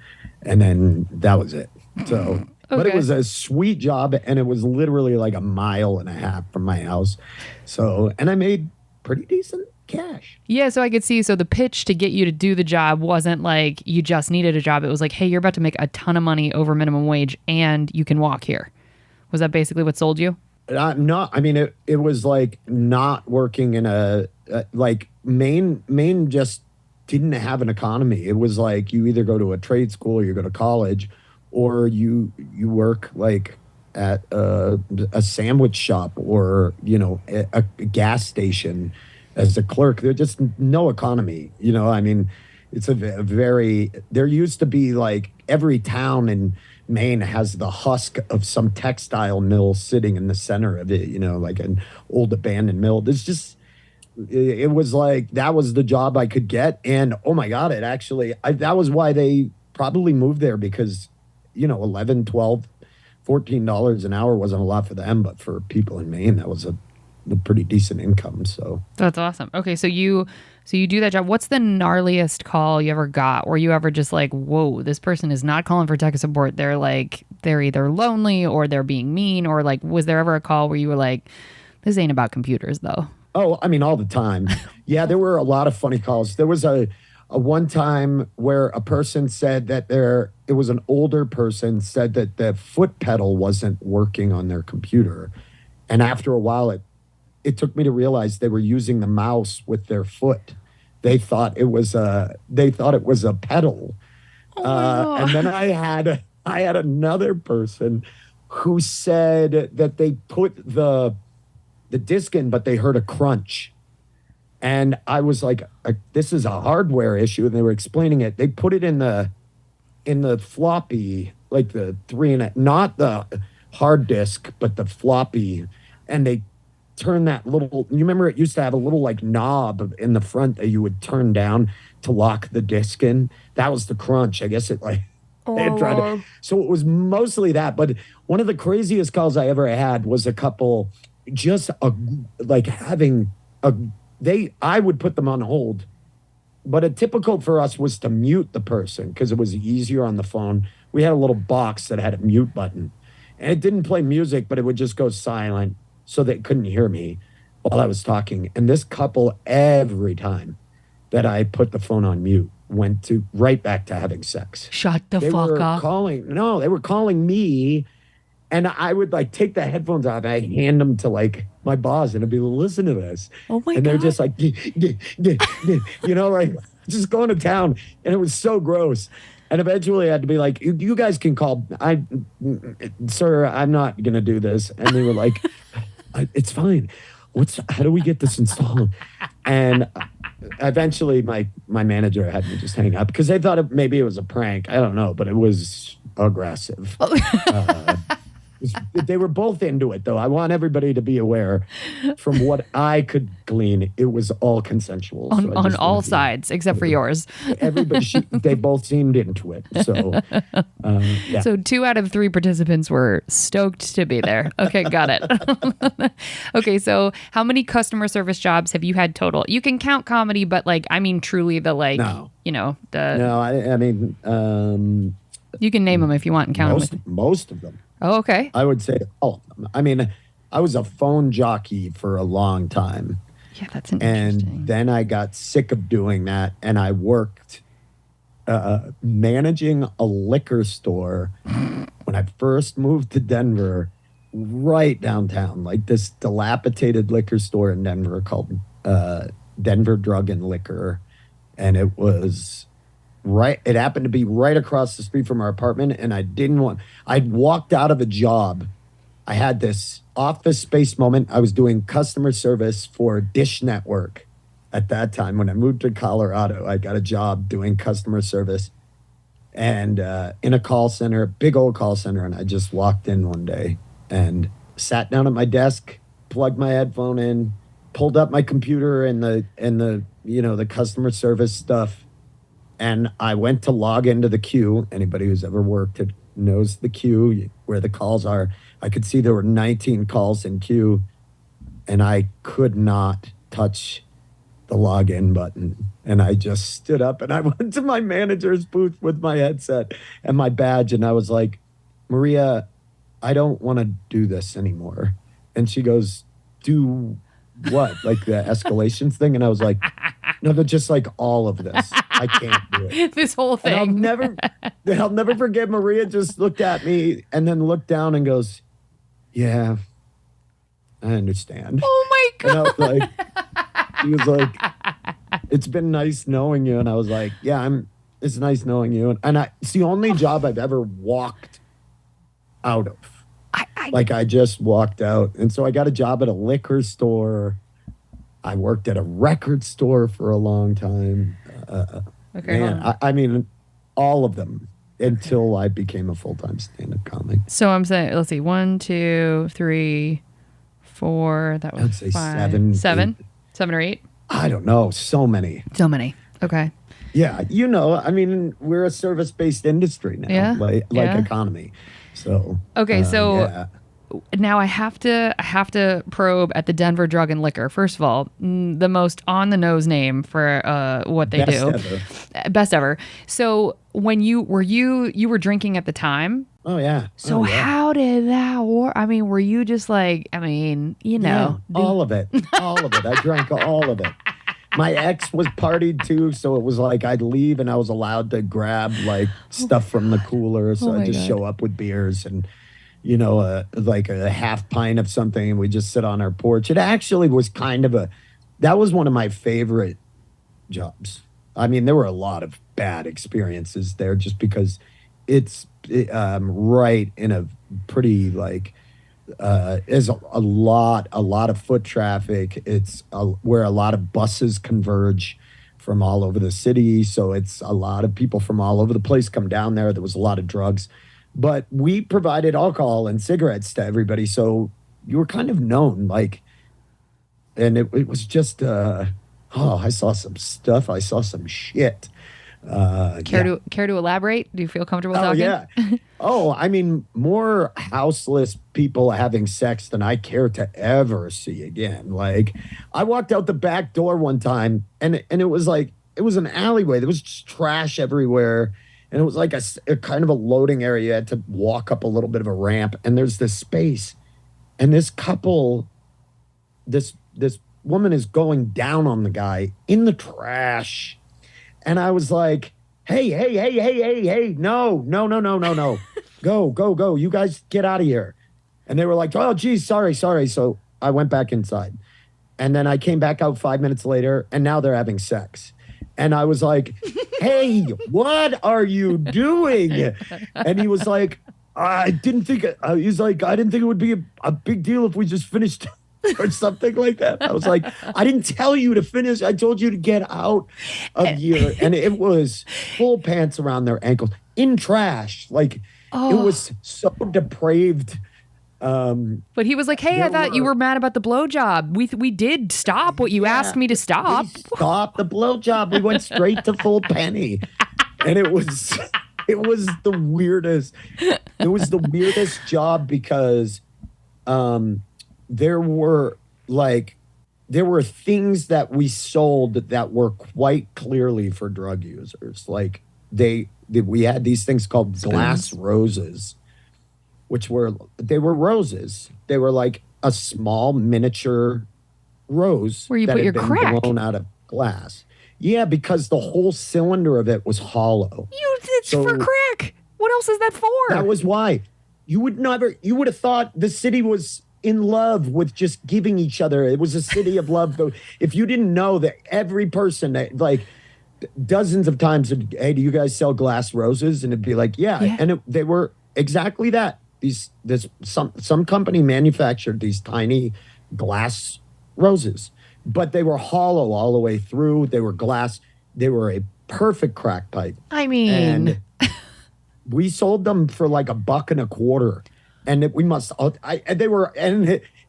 And then that was it. So, but it was a sweet job. And it was literally like a mile and a half from my house. So, and I made pretty decent cash. Yeah, so I could see. So the pitch to get you to do the job wasn't like you just needed a job. It was like, hey, you're about to make a ton of money over minimum wage and you can walk here. Was that basically what sold you? It was like not working in like Maine just didn't have an economy. It was like you either go to a trade school or you go to college or you work like at a sandwich shop or, a gas station as a clerk. There's just no economy. It's there used to be like every town in Maine has the husk of some textile mill sitting in the center of it, like an old abandoned mill. It was like, that was the job I could get. And oh my God, that was why they probably moved there because, $11, $12, $14 an hour wasn't a lot for them, but for people in Maine, that was a pretty decent income. So that's awesome. Okay. So you do that job. What's the gnarliest call you ever got? Were you ever just like, whoa, this person is not calling for tech support. They're either lonely or they're being mean, or like, was there ever a call where you were like, this ain't about computers though? Oh, all the time. Yeah. There were a lot of funny calls. There was a one time where a person said that it was an older person said that the foot pedal wasn't working on their computer. And after a while, it took me to realize they were using the mouse with their foot. They thought it was a pedal. And then I had another person who said that they put the disc in, but they heard a crunch. And I was like, this is a hardware issue. And they were explaining it. They put it in the floppy, like the not the hard disk, but the floppy. And they turn that little, you remember it used to have a little like knob in the front that you would turn down to lock the disc in. That was the crunch. I guess it like, they had tried to, so it was mostly that. But one of the craziest calls I ever had was a couple just I would put them on hold, but a typical for us was to mute the person because it was easier on the phone. We had a little box that had a mute button and it didn't play music, but it would just go silent so they couldn't hear me while I was talking. And this couple, every time that I put the phone on mute, went right back to having sex. Shut the fuck up. They were calling me. And I would like take the headphones off and I'd hand them to like my boss and I'd be like, listen to this. Oh my God. And they're just like, like just going to town. And it was so gross. And eventually I had to be like, you guys can call. Sir, I'm not going to do this. And they were like, it's fine. How do we get this installed? And eventually my manager had me just hang up because they thought maybe it was a prank. I don't know, but it was aggressive. They were both into it, though. I want everybody to be aware. From what I could glean, it was all consensual. On all sides, except for yours. Everybody, they both seemed into it. So, yeah. So 2 out of 3 participants were stoked to be there. Okay, got it. Okay, so how many customer service jobs have you had total? You can count comedy, but truly the No. You can name them if you want and count them. Most of them. Oh, okay. I would say all of them. I was a phone jockey for a long time. Yeah, that's interesting. And then I got sick of doing that, and I worked managing a liquor store when I first moved to Denver, right downtown, like this dilapidated liquor store in Denver called Denver Drug and Liquor. And it was it happened to be right across the street from our apartment. And I'd walked out of a job. I had this office space moment. I was doing customer service for Dish Network at that time. When I moved to Colorado, I got a job doing customer service and in a call center, big old call center. And I just walked in one day and sat down at my desk, plugged my headphone in, pulled up my computer and the the customer service stuff, and I went to log into the queue. Anybody who's ever worked it knows the queue where the calls are. I could see there were 19 calls in queue, and I could not touch the login button. And I just stood up and I went to my manager's booth with my headset and my badge, and I was like, Maria, I don't want to do this anymore. And she goes, do what? Like the escalations thing? And I was like, no, but just like all of this. I can't do it. This whole thing. And I'll never forget Maria just looked at me and then looked down and goes, yeah, I understand. Oh my And I God. was like, he was like, it's been nice knowing you. And I was like, yeah, it's nice knowing you. And it's the only job I've ever walked out of. I just walked out. And so I got a job at a liquor store. I worked at a record store for a long time. Okay. Man, I mean, all of them until I became a full-time stand-up comic. So I'm saying, let's see, 1, 2, 3, 4. That was I'd say 5, 7. 7, Eight. 7 or 8. I don't know. So many. So many. Okay. Yeah. I mean, we're a service-based industry now. Yeah, Like yeah. economy. So. Okay, so yeah. now I have to probe at the Denver Drug and Liquor. First of all, the most on the nose name for what they Best do. ever. Best ever. So when you were drinking at the time. Oh yeah. So Oh, yeah. how did that work? I mean, were you just like, I mean, Yeah, all of it. All of it. I drank all of it. My ex was partied too, so it was like I'd leave and I was allowed to grab like stuff from the cooler. So Oh my I'd just God. show up with beers and, like a half pint of something, and we just sit on our porch. It actually was that was one of my favorite jobs. I mean, there were a lot of bad experiences there just because it's right in a pretty like, is a lot of foot traffic. It's where a lot of buses converge from all over the city. So it's a lot of people from all over the place come down there. There was a lot of drugs, but we provided alcohol and cigarettes to everybody. So you were kind of known, like, and it was just, I saw some stuff. I saw some shit. Care to elaborate? Do you feel comfortable Oh talking? yeah. I mean, more houseless people having sex than I care to ever see again. Like, I walked out the back door one time, and it was like it was an alleyway. There was just trash everywhere, and it was like a kind of a loading area. You had to walk up a little bit of a ramp, and there's this space, and this couple, this woman is going down on the guy in the trash. And I was like, hey, no. Go. You guys get out of here. And they were like, oh, geez, sorry. So I went back inside. And then I came back out 5 minutes later, and now they're having sex. And I was like, hey, what are you doing? And he was like, I didn't think it would be a big deal if we just finished or something like that. I was like, I didn't tell you to finish. I told you to get out of here. And it was full pants around their ankles in trash. Like, it was so depraved. But he was like, hey, I thought you were mad about the blowjob. We did stop what you asked me to stop. We stopped the blowjob. We went straight to full penny. And it was the weirdest. It was the weirdest job because there were things that we sold that were quite clearly for drug users. Like we had these things called glass roses, which were roses. They were like a small miniature rose where you that put had your been crack blown out of glass. Yeah, because the whole cylinder of it was hollow. It's for crack. What else is that for? That was why. You would have thought the city was in love with just giving each other. It was a city of love. Though, if you didn't know that every person, like dozens of times, hey, do you guys sell glass roses? And it'd be like, yeah. And they were exactly that. Some company manufactured these tiny glass roses, but they were hollow all the way through. They were glass. They were a perfect crack pipe. I mean, and we sold them for like $1.25. And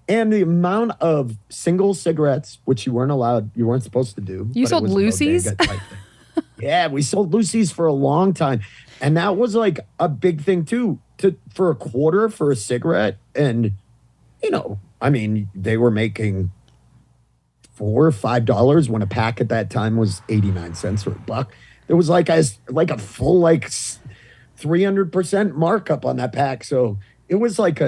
And the amount of single cigarettes, which you weren't supposed to do. You but it sold was a Lucy's? bodega type thing. Yeah, we sold Lucy's for a long time. And that was like a big thing too, for a quarter for a cigarette. And, I mean, they were making $4 or $5 when a pack at that time was 89 cents or a buck. There was like a full 300% markup on that pack. So it was like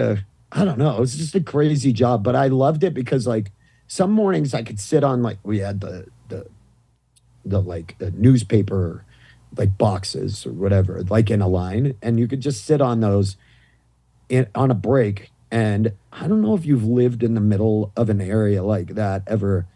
I don't know, it was just a crazy job, but I loved it because like some mornings I could sit on we had the newspaper boxes or whatever, in a line, and you could just sit on those on a break. And I don't know if you've lived in the middle of an area like that ever,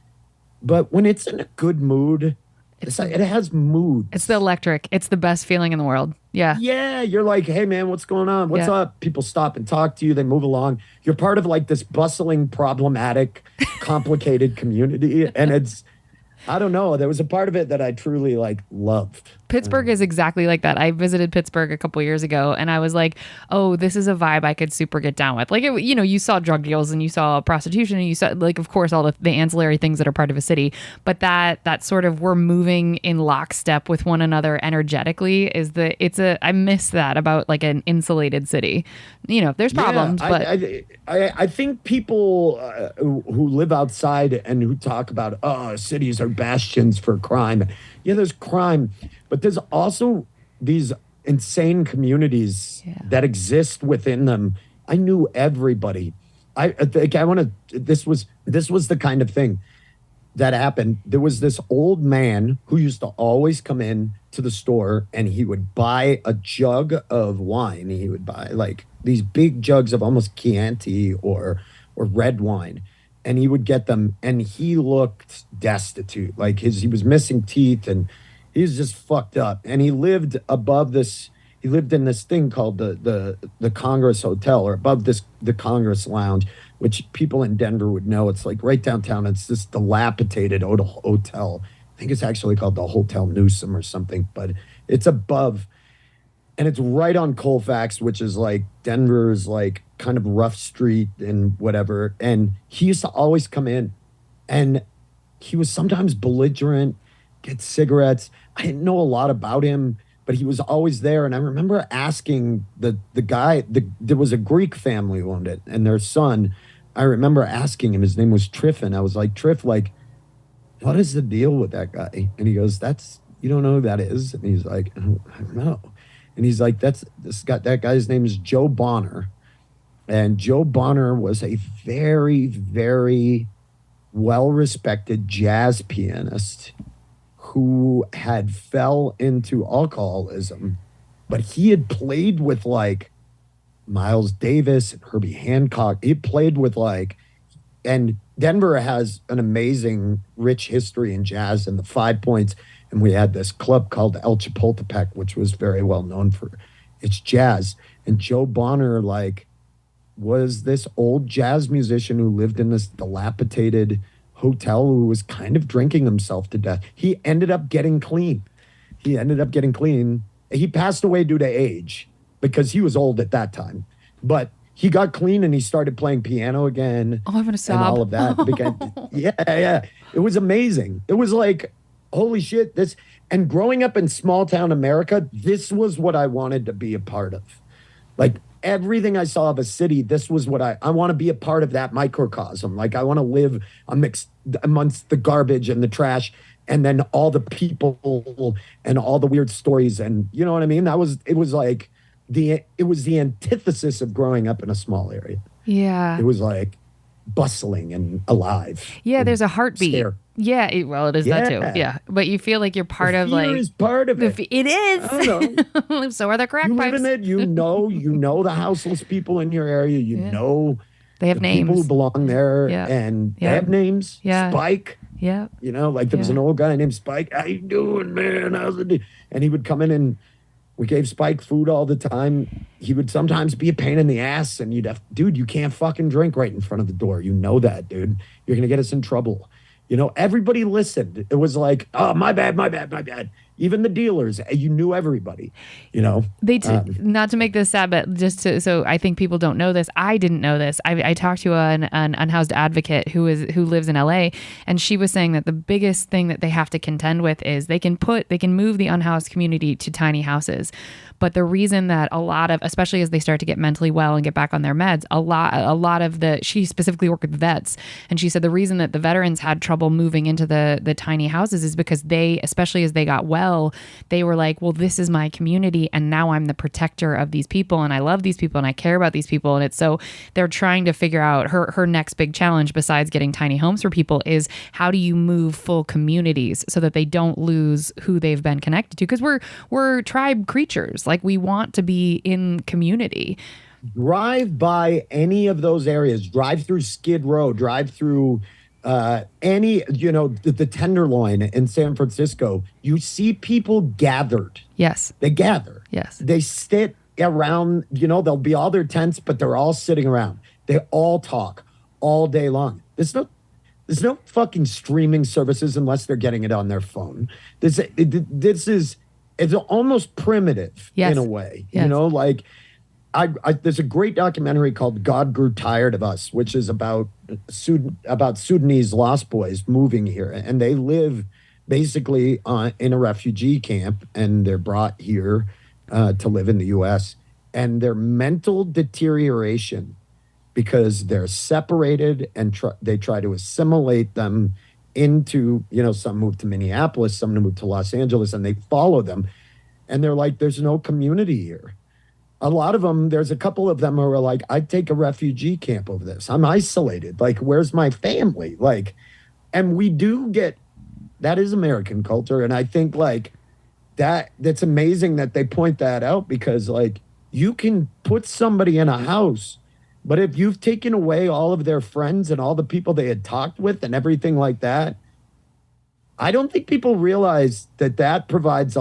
but when it's in a good mood, it has mood. It's the electric. It's the best feeling in the world. Yeah. Yeah, you're like, hey man, what's going on? What's up? People stop and talk to you. They move along. You're part of this bustling, problematic, complicated community, and I don't know. There was a part of it that I truly loved. Pittsburgh is exactly like that. I visited Pittsburgh a couple years ago, and I was like, "Oh, this is a vibe I could super get down with." You saw drug deals and you saw prostitution and you saw, of course, all the ancillary things that are part of a city. But that sort of we're moving in lockstep with one another energetically I miss that about an insulated city. There's problems, but I think people who live outside and who talk about cities are bastions for crime. Yeah, there's crime, but there's also these insane communities that exist within them. I knew everybody. This was the kind of thing that happened. There was this old man who used to always come in to the store, and he would buy a jug of wine. He would buy these big jugs of almost Chianti or red wine. And he would get them, and he looked destitute. He was missing teeth, and he was just fucked up. And he lived above this. He lived in this thing called the Congress Hotel, or above the Congress Lounge, which people in Denver would know. It's right downtown. It's this dilapidated hotel. I think it's actually called the Hotel Newsom or something, but it's above. And it's right on Colfax, which is Denver's kind of rough street and whatever. And he used to always come in, and he was sometimes belligerent, get cigarettes. I didn't know a lot about him, but he was always there. And I remember asking the guy, there was a Greek family who owned it, and their son, I remember asking him, his name was Triffin. I was like, Triff, what is the deal with that guy? And he goes, you don't know who that is? And he's like, I don't know. And he's like, that guy's name is Joe Bonner. And Joe Bonner was a very, very well-respected jazz pianist who had fell into alcoholism, but he had played with Miles Davis and Herbie Hancock. He played with and Denver has an amazing, rich history in jazz and the Five Points. And we had this club called El Chapultepec, which was very well known for its jazz. And Joe Bonner, was this old jazz musician who lived in this dilapidated hotel, who was kind of drinking himself to death. He ended up getting clean. He passed away due to age because he was old at that time. But he got clean and he started playing piano again. Oh, I'm going to sob. And all of that. Yeah. It was amazing. It was holy shit, and growing up in small town America, this was what I wanted to be a part of. Everything I saw of a city, this was what I want to be a part of, that microcosm. I want to live amongst the garbage and the trash, and then all the people and all the weird stories. And you know what I mean? It was the antithesis of growing up in a small area. Yeah. It was bustling and alive. Yeah, there's a heartbeat. Scare. Yeah, it is that too. Yeah, but you feel like you're part of fear is part of it. It is. I don't know. So are the crack you pipes. live in it, you know the houseless people in your area. You know they have the names. people who belong there, and they have names. Yeah. Spike. Yeah. There was an old guy named Spike. How you doing, man? How's it? And he would come in and we gave Spike food all the time. He would sometimes be a pain in the ass, and dude, you can't fucking drink right in front of the door. You know that, dude. You're gonna get us in trouble. Everybody listened. It was oh, my bad. even the dealers. You knew everybody, you know. Not to make this sad, but so I think people don't know this. I didn't know this. I talked to an unhoused advocate who lives in LA, and she was saying that the biggest thing that they have to contend with is they can move the unhoused community to tiny houses. But the reason that a lot of, especially as they start to get mentally well and get back on their meds, a lot of she specifically worked with vets, and she said the reason that the veterans had trouble moving into the tiny houses is because they, especially as they got well, they were like, well, this is my community, and now I'm the protector of these people, and I love these people, and I care about these people, and it's so they're trying to figure out her next big challenge besides getting tiny homes for people is how do you move full communities so that they don't lose who they've been connected to, because we're tribe creatures. Like, we want to be in community. Drive by any of those areas. Drive through Skid Row. Drive through any, the Tenderloin in San Francisco. You see people gathered. Yes. They gather. Yes. They sit around, there'll be all their tents, but they're all sitting around. They all talk all day long. There's no fucking streaming services unless they're getting it on their phone. It's almost primitive in a way, yes. Like there's a great documentary called God Grew Tired of Us, which is about Sudanese lost boys moving here. And they live basically in a refugee camp, and they're brought here to live in the U.S. And their mental deterioration, because they're separated and they try to assimilate them into, some move to Minneapolis, some move to Los Angeles, and they follow them. And they're like, there's no community here. A lot of them, there's a couple of them who are like, I'd take a refugee camp over this. I'm isolated. Like, where's my family? Like, and we do get, that is American culture. And I think like that's amazing that they point that out, because like you can put somebody in a house, but if you've taken away all of their friends and all the people they had talked with and everything like that, I don't think people realize that provides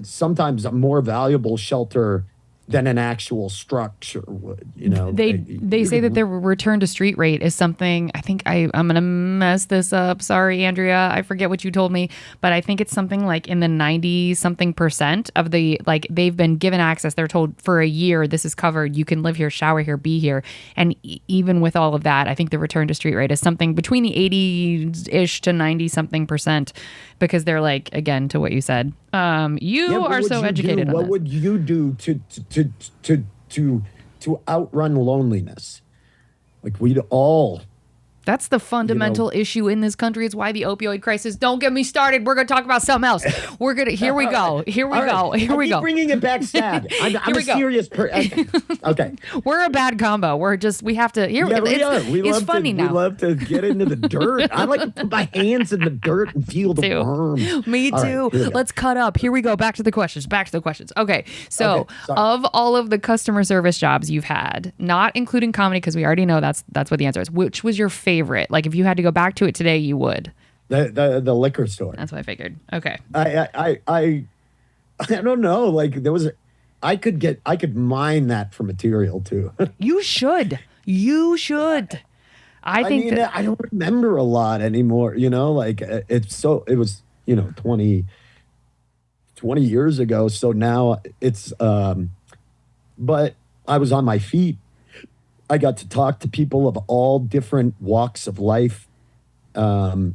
sometimes a more valuable shelter than an actual structure would, They say that their return to street rate is something, I think I'm going to mess this up. Sorry, Andrea. I forget what you told me, but I think it's something like in the 90-something% of the, like, they've been given access. They're told for a year, this is covered. You can live here, shower here, be here. And even with all of that, I think the return to street rate is something between the 80-ish to 90-something%, because they're like, again, to what you said, you are so educated on this. What this. would you do to outrun loneliness? Like, we'd all. That's the fundamental issue in this country. It's why the opioid crisis. Don't get me started. We're going to talk about something else. Here we go. Here we go. Bringing it back sad. I'm a serious person. Okay. We're a bad combo. We have to. It's funny now. We love to get into the dirt. I like to put my hands in the dirt and feel the worms. Me too. Right, let's cut up. Here we go. Back to the questions. Okay. So, of all of the customer service jobs you've had, not including comedy, because we already know that's what the answer is, which was your favorite? Like, if you had to go back to it today, you would. The liquor store. That's what I figured. Okay. I don't know. Like, I could mine that for material too. You should. I think I don't remember a lot anymore. Like it was 20 years ago. So now it's but I was on my feet. I got to talk to people of all different walks of life. It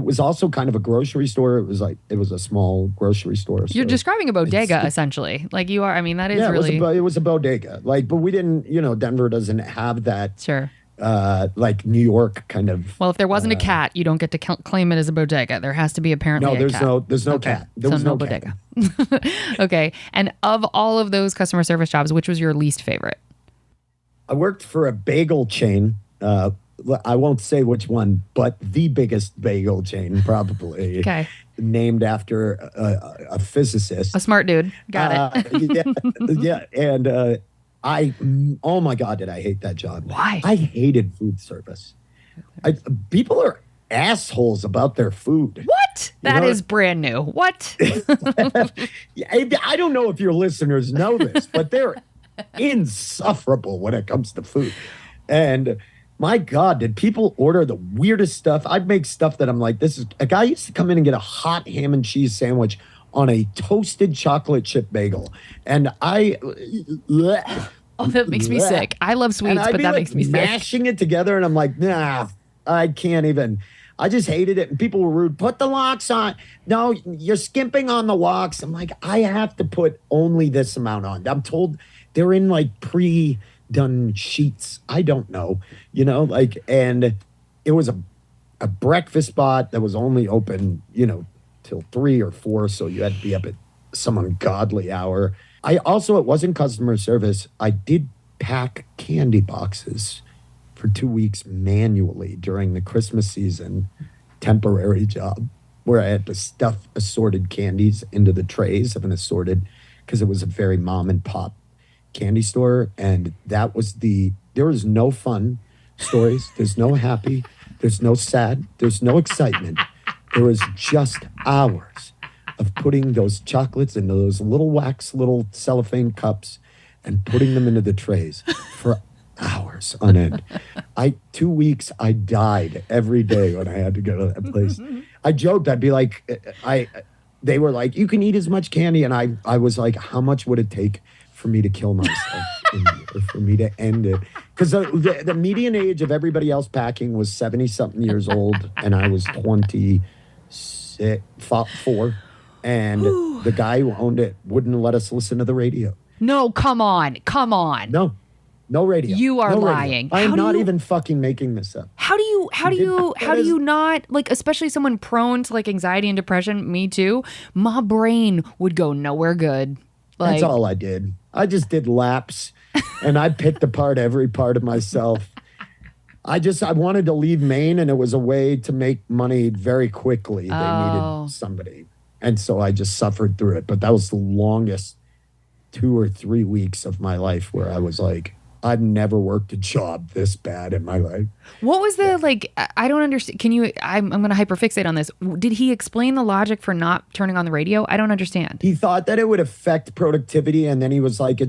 was also kind of a grocery store. It was a small grocery store. You're describing a bodega, essentially. Like you are. I mean, that is really. It was a bodega. Like, but we didn't, Denver doesn't have that. Sure. Like New York kind of. Well, if there wasn't a cat, you don't get to claim it as a bodega. There has to be apparently a cat. There's no cat. There was no bodega. Okay. And of all of those customer service jobs, which was your least favorite? I worked for a bagel chain. I won't say which one, but the biggest bagel chain, probably. Okay. Named after a physicist. A smart dude. Got it. Yeah. And oh my God, did I hate that job. Why? I hated food service. People are assholes about their food. What? That is brand new. What? I don't know if your listeners know this, but they're insufferable when it comes to food. And My God, did people order the weirdest stuff? I'd make stuff that I'm like, this is a guy used to come in and get a hot ham and cheese sandwich on a toasted chocolate chip bagel. And Oh, that makes me sick. I love and sweets, I'd but be that like makes me sick. mashing it together, and I'm like, nah, I can't even. I just hated it, and people were rude. Put the locks on. No, you're skimping on the locks. I'm like, I have to put only this amount on. I'm told they're in like pre-done sheets. I don't know, like, and it was a breakfast spot that was only open, till 3 or 4, so you had to be up at some ungodly hour. I also, it wasn't customer service. I did pack candy boxes for 2 weeks manually during the Christmas season, temporary job where I had to stuff assorted candies into the trays of an assorted, because it was a very mom and pop candy store. And there was no fun stories. There's no happy, there's no sad, there's no excitement. There was just hours of putting those chocolates into those little cellophane cups and putting them into the trays for hours on end. 2 weeks, I died every day when I had to go to that place. I joked, I'd be like, they were like, you can eat as much candy. And I was like, how much would it take for me to kill myself or for me to end it? Because the median age of everybody else packing was 70-something years old, and I was 24. And the guy who owned it wouldn't let us listen to the radio. No, come on. No radio. You are no lying. I'm not even fucking making this up. How do you not, like, especially someone prone to like anxiety and depression, me too, my brain would go nowhere good. Like, that's all I did. I just did laps, and I picked apart every part of myself. I wanted to leave Maine, and it was a way to make money very quickly. They needed somebody. And so I just suffered through it. But that was the longest 2 or 3 weeks of my life where I was like, I've never worked a job this bad in my life. What was the, like, I don't understand. I'm going to hyperfixate on this. Did he explain the logic for not turning on the radio? I don't understand. He thought that it would affect productivity. And then he was like,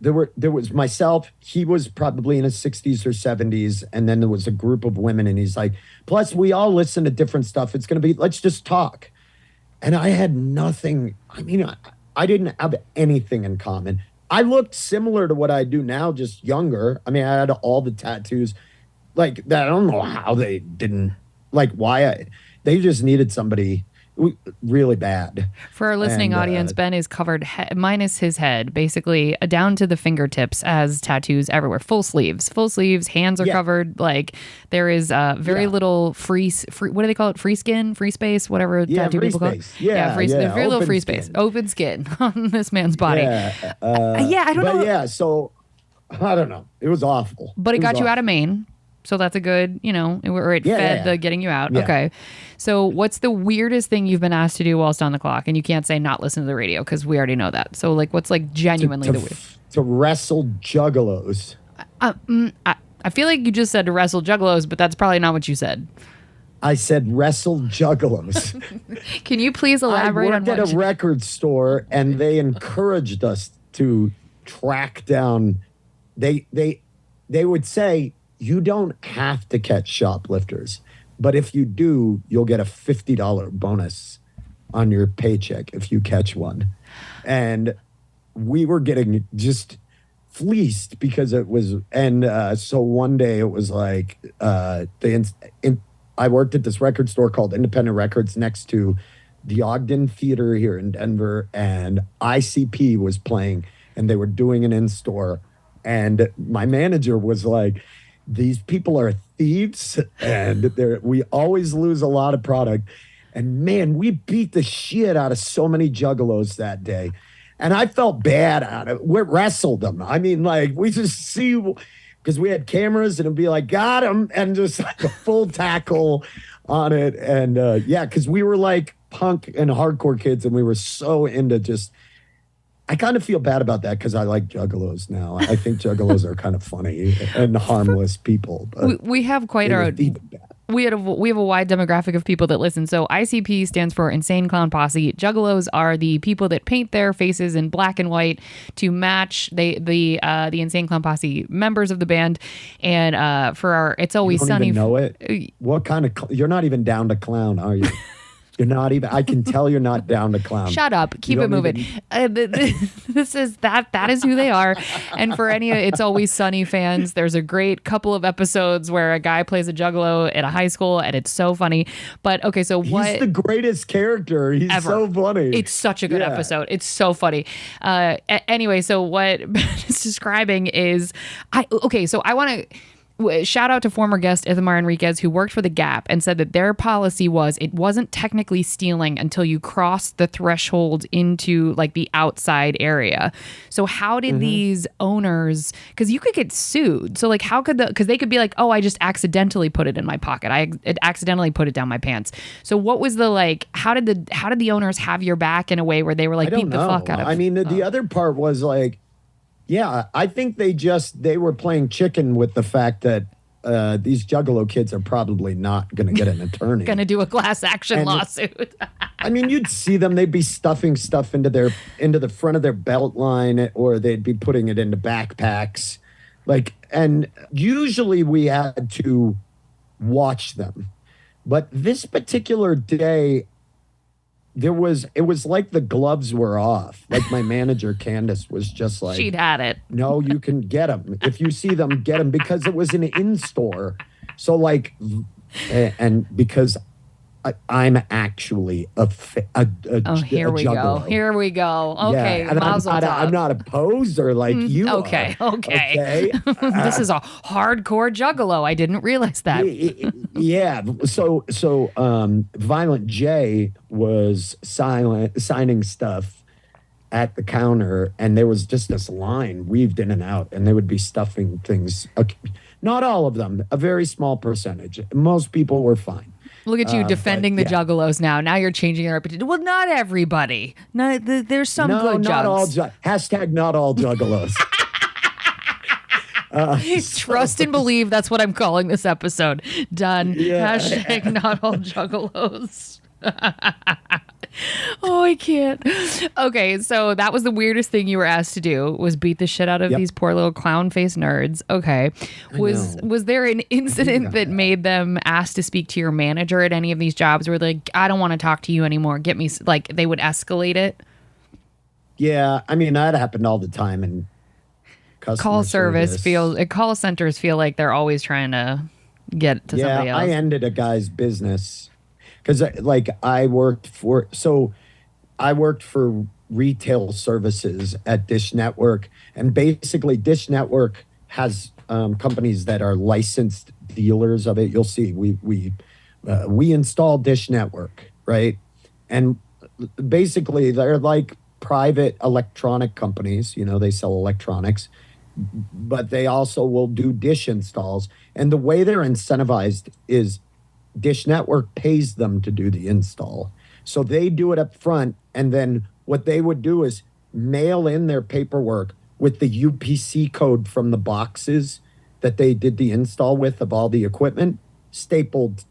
there was myself, he was probably in his 60s or 70s. And then there was a group of women, and he's like, plus we all listen to different stuff. It's going to be, let's just talk. And I had nothing. I mean, I didn't have anything in common. I looked similar to what I do now, just younger. I mean, I had all the tattoos like that. I don't know how they didn't, like, they just needed somebody really bad. For our listening audience, Ben is covered minus his head, basically down to the fingertips, as tattoos everywhere. Full sleeves, hands are covered. Like, there is very little free, what do they call it? Free skin, free space, whatever tattoo people call it. Very little free space. Open skin on this man's body. I don't know. Yeah, so I don't know. It was awful. But it got you out of Maine. So that's a good, or it fed the getting you out. Yeah. Okay. So what's the weirdest thing you've been asked to do whilst on the clock? And you can't say not listen to the radio, because we already know that. So, like, what's like genuinely the weirdest? To wrestle juggalos. I feel like you just said to wrestle juggalos, but that's probably not what you said. I said wrestle juggalos. Can you please elaborate on what? I worked at a record store, and they encouraged us to track down. They would say, you don't have to catch shoplifters, but if you do, you'll get a $50 bonus on your paycheck if you catch one. And we were getting just fleeced because it was, and so one day it was like, I worked at this record store called Independent Records next to the Ogden Theater here in Denver, and ICP was playing, and they were doing an in-store, and my manager was like, these people are thieves, and we always lose a lot of product. And man, we beat the shit out of so many juggalos that day. And I felt bad at it. We wrestled them. I mean, like, we just see, because we had cameras, and it'd be like, got him, and just like a full tackle on it. And because we were like punk and hardcore kids, and we were so into just, I kind of feel bad about that, because I like juggalos now. I think juggalos are kind of funny and harmless people. But we have quite our we have a wide demographic of people that listen. So ICP stands for Insane Clown Posse. Juggalos are the people that paint their faces in black and white to match the Insane Clown Posse members of the band. And for our It's Always You don't Sunny. even know it? What kind of... you're not even down to clown, are you? You're not even... I can tell you're not down to clown. Shut up. Keep it moving. This is that is who they are. And for any It's Always Sunny fans, there's a great couple of episodes where a guy plays a juggalo at a high school, and it's so funny. But okay, so what? He's the greatest character. He's ever. so funny. It's such a good Yeah. episode. It's so funny. Anyway, so what Ben is describing is, so I want to shout out to former guest Ithamar Enriquez, who worked for The Gap and said that their policy was it wasn't technically stealing until you crossed the threshold into like the outside area. So how did these owners, because you could get sued. So like how could because they could be like, oh, I just accidentally put it in my pocket. I accidentally put it down my pants. So what was the how did the owners have your back in a way where they were like, I don't beat the know. fuck out of I mean, the other part was like, yeah, I think they were playing chicken with the fact that these Juggalo kids are probably not going to get an attorney. Going to do a class action And- lawsuit. I mean, you'd see them; they'd be stuffing stuff into the front of their belt line, or they'd be putting it into backpacks. And usually we had to watch them, but this particular day, it was like the gloves were off. Like my manager Candace was just like, She'd had it. no, you can get them. If you see them, get them, because it was an in-store. So and because I'm actually a Here we go. juggalo. Here we go. Okay, Yeah, and mazel tov. I'm not a poser like you Okay, are. okay. This is a hardcore juggalo. I didn't realize that. Yeah. So Violent J was signing stuff at the counter, and there was just this line weaved in and out, and they would be stuffing things. Okay. Not all of them, a very small percentage. Most people were fine. Look at you defending the yeah. juggalos now. Now you're changing your reputation. Well, not everybody. No, there's some No, good not all. jugs. Hashtag not all juggalos. Trust and believe. That's what I'm calling this episode. Done. Yeah. Hashtag not all juggalos. Oh, I can't. Okay, so that was the weirdest thing you were asked to do, was beat the shit out of Yep. these poor little clown face nerds. Okay. Was there an incident that made them ask to speak to your manager at any of these jobs where they're like, I don't want to talk to you anymore. Get me, like, they would escalate it? Yeah, I mean, that happened all the time. And Call centers feel like they're always trying to get to somebody else. I ended a guy's business because I worked for retail services at Dish Network, and basically Dish Network has companies that are licensed dealers of it. You'll see we install Dish Network, right? And basically they're like private electronic companies. You know, they sell electronics, but they also will do dish installs. And the way they're incentivized is Dish Network pays them to do the install. So they do it up front, and then what they would do is mail in their paperwork with the UPC code from the boxes that they did the install with of all the equipment, stapled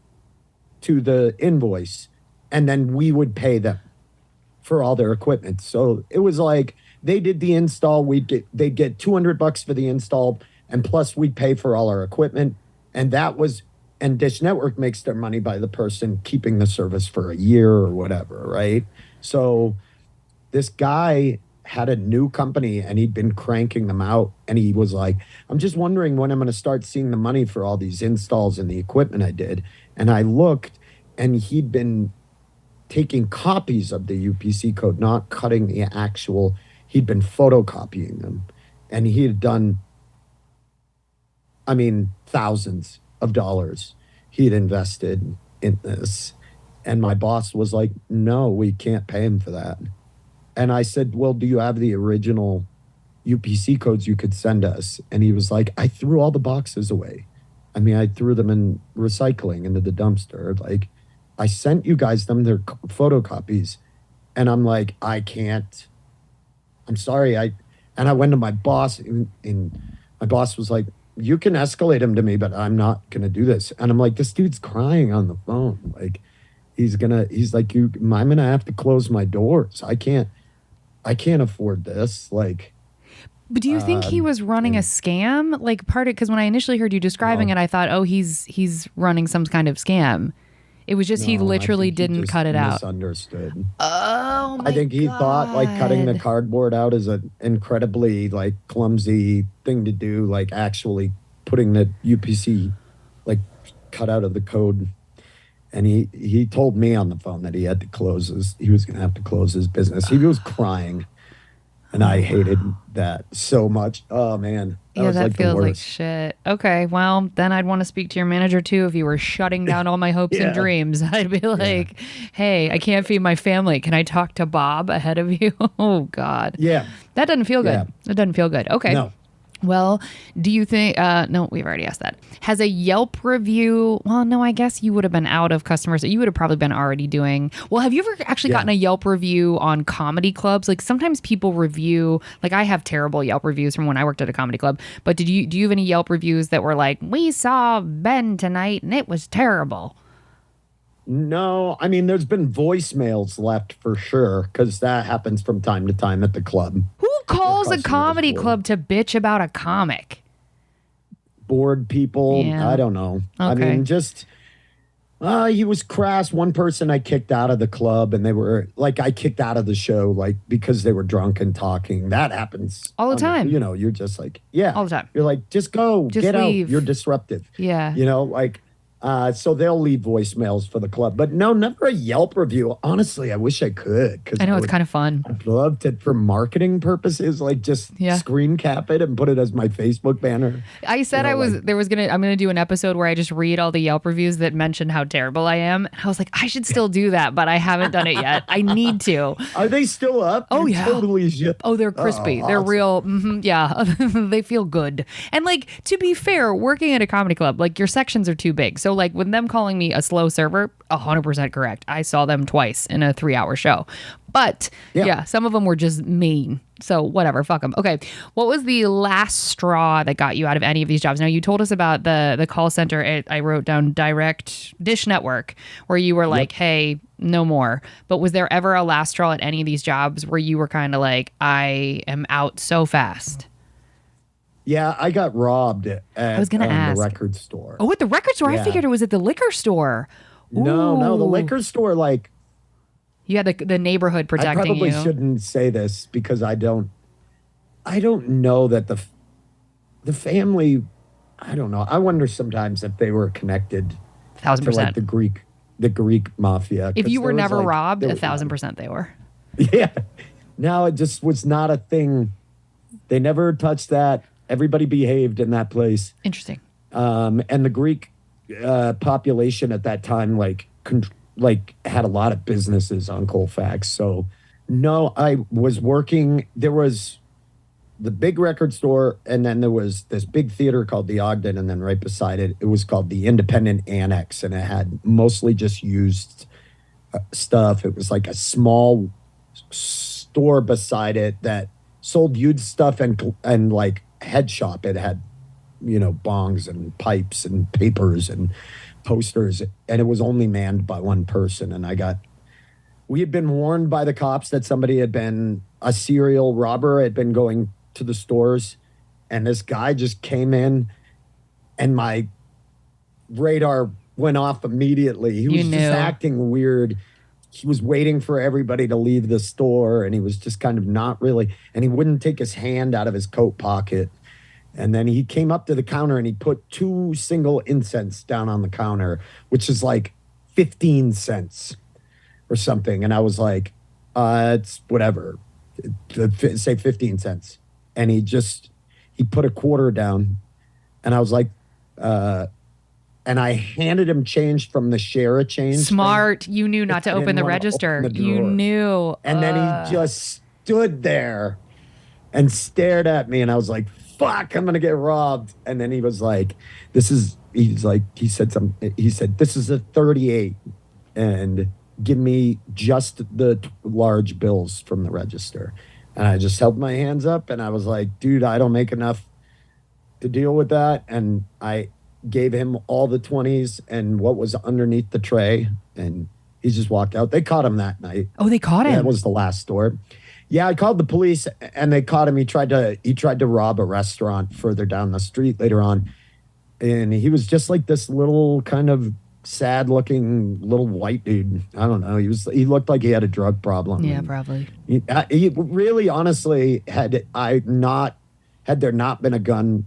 to the invoice, and then we would pay them for all their equipment. So it was like they did the install, they'd get $200 for the install, and plus we'd pay for all our equipment. And Dish Network makes their money by the person keeping the service for a year or whatever, right? So this guy had a new company, and he'd been cranking them out, and he was like, I'm just wondering when I'm going to start seeing the money for all these installs and the equipment I did. And I looked, and he'd been taking copies of the UPC code, not cutting the actual, he'd been photocopying them. And he had done, thousands of dollars he'd invested in this. And my boss was like, no, we can't pay him for that. And I said, well, do you have the original UPC codes you could send us? And he was like, I threw all the boxes away. I threw them in recycling into the dumpster. Like, I sent you guys them, they're photocopies. And I'm like, I can't, I'm sorry. And I went to my boss, and my boss was like, you can escalate him to me, but I'm not gonna do this. And I'm like, this dude's crying on the phone. Like, he's like, I'm gonna have to close my doors. I can't afford this. Like, But do you think he was running a scam? Like part of because when I initially heard you describing no, it, I thought, oh, he's running some kind of scam. It was just he no, I literally think he didn't just cut it out. misunderstood. Oh I my think he thought like cutting the God. cardboard out is an incredibly like clumsy thing to do, like actually putting the UPC like cut out of the code. And he told me on the phone that he was gonna have to close his business. He was crying, and I hated that so much. Oh man, that Yeah, was that like the feels like worst. shit. Okay, well, then I'd want to speak to your manager too if you were shutting down all my hopes and Yeah, dreams. I'd be yeah, like, hey, I can't feed my family. Can I talk to Bob ahead of you? Oh, God. yeah, That doesn't feel yeah. good. That doesn't feel good. Okay. No, Well, do you think, no, we've already asked that. Has a Yelp review, well, no, I guess you would have been out of customers. You would have probably been already doing, well, have you ever actually yeah. gotten a Yelp review on comedy clubs? Like sometimes people review, like I have terrible Yelp reviews from when I worked at a comedy club, but do you have any Yelp reviews that were like, we saw Ben tonight and it was terrible? No, I mean, there's been voicemails left for sure because that happens from time to time at the club. Who Where calls a customers comedy will club to bitch about a comic? board people. I Yeah. don't know. I Okay. mean, just he was crass. One person I kicked out of the club, and they were like, I kicked out of the show like because they were drunk and talking. That happens All the time. You're just like, yeah, All the time. you're like, just go, Just get leave. out. You're disruptive. Yeah. Like. So they'll leave voicemails for the club, but no, never a Yelp review. Honestly, I wish I could because I know it's kind of fun. I'd love to for marketing purposes, like just Yeah. screen cap it and put it as my Facebook banner. I said Like, I'm gonna do an episode where I just read all the Yelp reviews that mention how terrible I am. And I was like, I should still do that, but I haven't done it yet. I need to. are they still up? Oh, You yeah. totally should. Oh, they're crispy. They're awesome. real. Yeah, they feel good. And like to be fair, working at a comedy club, like your sections are too big. So like when them calling me a slow server, 100% correct. I saw them twice in a 3-hour show. But yeah, some of them were just mean. So whatever, fuck them. Okay, what was the last straw that got you out of any of these jobs? Now you told us about the call center. I wrote down Direct Dish Network, where you were like, hey, no more. But was there ever a last straw at any of these jobs where you were kind of like, I am out so fast? Yeah, I got robbed at was gonna ask. the record store. Oh, at the record store? I Yeah. figured it was at the liquor store. No, the Ooh. liquor store. Like, You had the neighborhood I protecting probably you. shouldn't say this because I don't know that the family. I don't know. I wonder sometimes if they were connected to like 1,000%. the Greek mafia. If 'cause you were there was, never like, robbed, there 1,000% they were. Yeah. Now it just was not a thing. They never touched that. Everybody behaved in that place. Interesting. And the Greek population at that time, like had a lot of businesses on Colfax. So no, I was working. There was the big record store, and then there was this big theater called the Ogden, and then right beside it, it was called the Independent Annex, and it had mostly just used stuff. It was like a small store beside it that sold used stuff and like head shop. It had bongs and pipes and papers and posters, and it was only manned by one person. And we had been warned by the cops that somebody had been a serial robber, had been going to the stores, and this guy just came in, and my radar went off immediately. He You was knew. just acting weird. He was waiting for everybody to leave the store, and he was just kind of not really, and he wouldn't take his hand out of his coat pocket. And then he came up to the counter and he put 2 single incense down on the counter, which is like 15 cents or something. And I was like, it's whatever, say 15 cents. And he put a quarter down, and I was like, and I handed him change from the share a change thing. Smart. You knew not to I open didn't the wanna register. open the You drawer. knew. And then he just stood there and stared at me, and I was like, fuck, I'm gonna get robbed. And then he said, this is a 38, and give me just the large bills from the register. And I just held my hands up, and I was like, dude, I don't make enough to deal with that, and I gave him all the 20s and what was underneath the tray, and he just walked out. They caught him that night. Oh, they caught him. That was the last store. Yeah, I called the police and they caught him. He tried to rob a restaurant further down the street later on. And he was just like this little kind of sad looking little white dude. I don't know. He looked like he had a drug problem. Yeah, And probably. he really honestly had there not been a gun,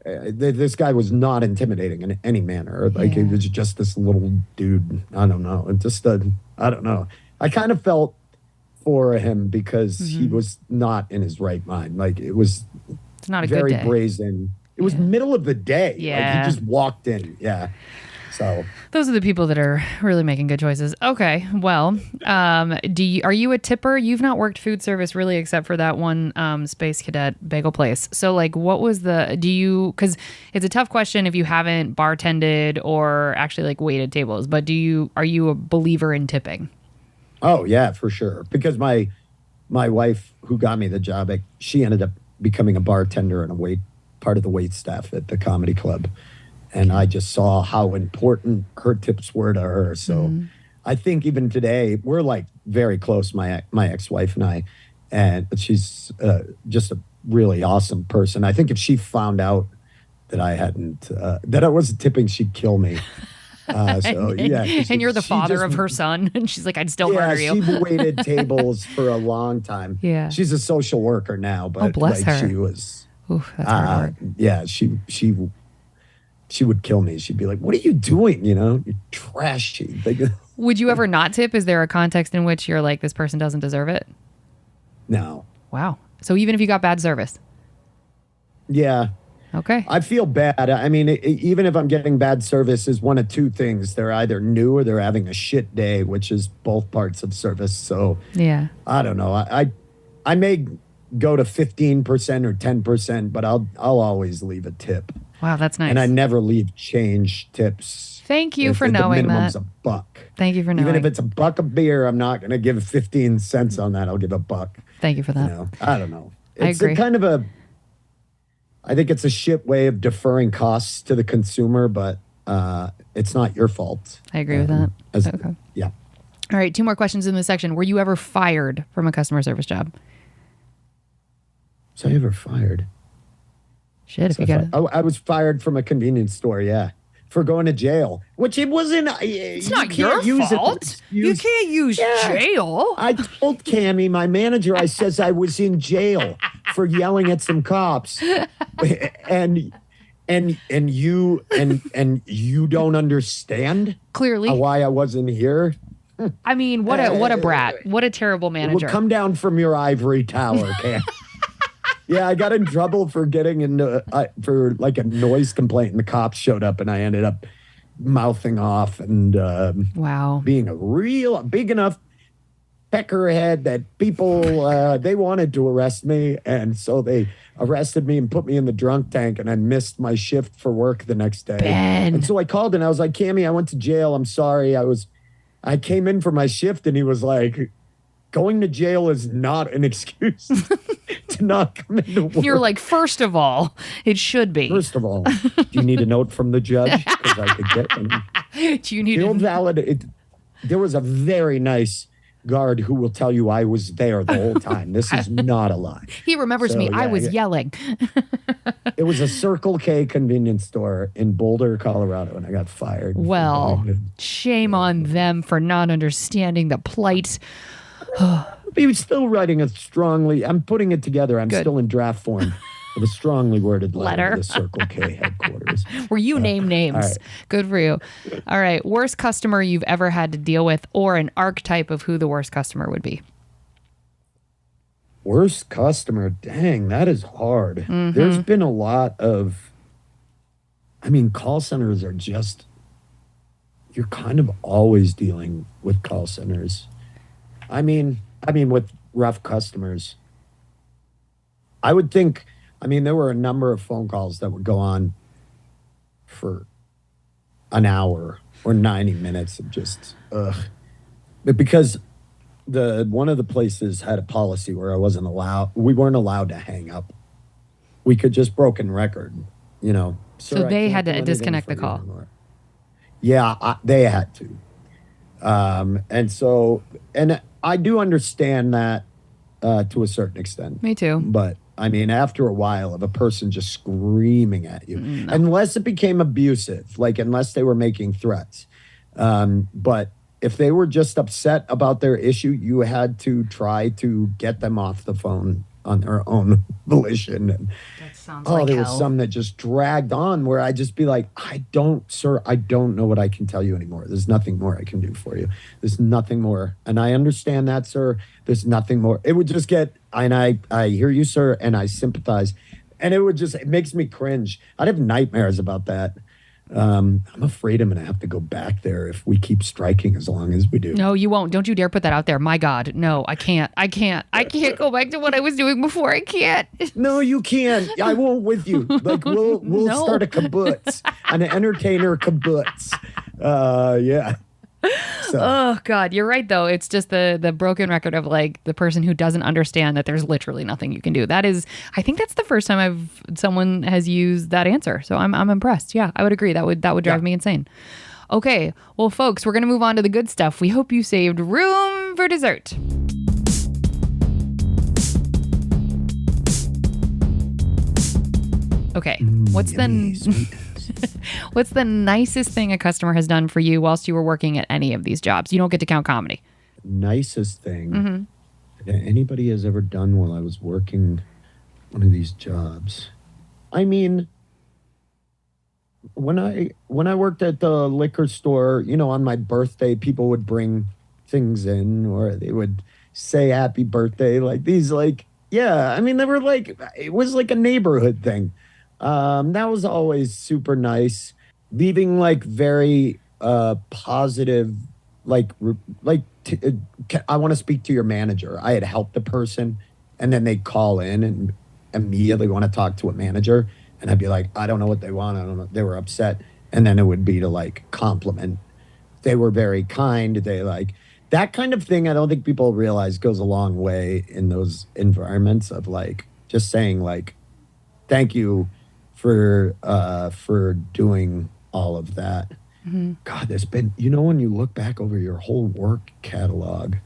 this guy was not intimidating in any manner. Like he was just this little dude. I don't know. I don't know. I kind of felt for him because he was not in his right mind. Like it's not a very good day. brazen. It was middle of the day. Yeah. Like he just walked in. Yeah. So Those are the people that are really making good choices. Okay, well, are you a tipper? You've not worked food service really, except for that one Space Cadet bagel place. So, like, what was because it's a tough question if you haven't bartended or actually like waited tables. But are you a believer in tipping? Oh yeah, for sure. Because my wife who got me the job, she ended up becoming a bartender and part of the wait staff at the comedy club. And I just saw how important her tips were to her. So I think even today, we're like very close, my ex-wife and I. And she's just a really awesome person. I think if she found out that that I wasn't tipping, she'd kill me. And you're the father of her son. And she's like, I'd still murder you. She waited tables for a long time. Yeah. She's a social worker now. But bless her. She was... Oof, that's hard work. Yeah, she would kill me. She'd be like, "What are you doing? You're trashy." Would you ever not tip? Is there a context in which you're like, this person doesn't deserve it? No. Wow. So even if you got bad service? Yeah. Okay. I feel bad. I mean, even if I'm getting bad service, is one of two things. They're either new or they're having a shit day, which is both parts of service. So yeah, I don't know. I may go to 15% or 10%, but I'll always leave a tip. Wow, that's nice. And I never leave change tips. Thank you for knowing the minimum's that. a buck. Thank you for knowing. Even if it's a buck of beer, I'm not going to give 15 cents on that. I'll give a buck. Thank you for that. I don't know. I It's agree. I think it's a shit way of deferring costs to the consumer, but it's not your fault. I agree with that. Okay. Yeah. All right, 2 more questions in this section. Were you ever fired from a customer service job? Was I ever fired? Shit, if you got it. I was fired from a convenience store, yeah, for going to jail, which it wasn't. It's not your fault. You can't use jail. I told Cammie, my manager, I says I was in jail for yelling at some cops, and you don't understand Clearly. why I wasn't here. I mean, what a brat. What a terrible manager. Well, come down from your ivory tower, Cam. Yeah, I got in trouble for getting into for like a noise complaint, and the cops showed up, and I ended up mouthing off and wow, being a real big enough peckerhead that people they wanted to arrest me, and so they arrested me and put me in the drunk tank, and I missed my shift for work the next day. Ben. And so I called and I was like, Cammie, I went to jail. I'm sorry. I came in for my shift, and he was like, going to jail is not an excuse to not come into work. You're like, first of all, it should be. First of all, do you need a note from the judge? Because I could get one. Do you need Field valid. There was a very nice guard who will tell you I was there the whole time. This is not a lie. He remembers me. I was yelling. It was a Circle K convenience store in Boulder, Colorado, and I got fired. Well, shame on them for not understanding the plight. He was still writing I'm putting it together. I'm still in draft form of a strongly worded letter to the Circle K headquarters. Where you name names. Right. Good for you. All right. Worst customer you've ever had to deal with, or an archetype of who the worst customer would be. Worst customer. Dang, that is hard. Mm-hmm. There's been a lot of, call centers are just, you're kind of always dealing with call centers. I mean, with rough customers. I would think, there were a number of phone calls that would go on for an hour or 90 minutes of just, ugh. But because one of the places had a policy where we weren't allowed to hang up we could just broken record, you know. So Sir, I they can't had do to anything disconnect for the you call. anymore." Yeah, they had to. And so, and I do understand that to a certain extent. Me too. But I mean, after a while of a person just screaming at you, No. unless it became abusive, like unless they were making threats. But if they were just upset about their issue, you had to try to get them off the phone on their own volition. And That sounds oh, like there was hell. some that just dragged on where I'd just be like, sir, I don't know what I can tell you anymore. There's nothing more I can do for you. There's nothing more. And I understand that, sir. There's nothing more. It would just get, and I hear you, sir, and I sympathize. And it makes me cringe. I'd have nightmares about that. I'm afraid I'm going to have to go back there if we keep striking as long as we do. No, you won't. Don't you dare put that out there. My God. No, I can't. I can't go back to what I was doing before. I can't. No, you can't. I won't with you. Like we'll No. start a kibbutz, an entertainer kibbutz. Yeah. So Oh God, you're right though. It's just the broken record of like the person who doesn't understand that there's literally nothing you can do. That is, I think that's the first time someone has used that answer. So I'm impressed. Yeah, I would agree. That would drive me insane. Okay, well, folks, we're gonna move on to the good stuff. We hope you saved room for dessert. Okay, what's the nicest thing a customer has done for you whilst you were working at any of these jobs? You don't get to count comedy. nicest thing that anybody has ever done while I was working one of these jobs. I mean, when I worked at the liquor store, you know, on my birthday, people would bring things in, or they would say happy birthday, like these, like, yeah, I mean, they were like, it was like a neighborhood thing. That was always super nice. Leaving like very positive, I want to speak to your manager. I had helped the person, and then they'd call in and immediately want to talk to a manager, and I'd be like, I don't know what they want. I don't know. They were upset, and then it would be to like compliment. They were very kind. They like that kind of thing. I don't think people realize goes a long way in those environments of like just saying like, thank you for doing all of that. God, there's been, you know, when you look back over your whole work catalog,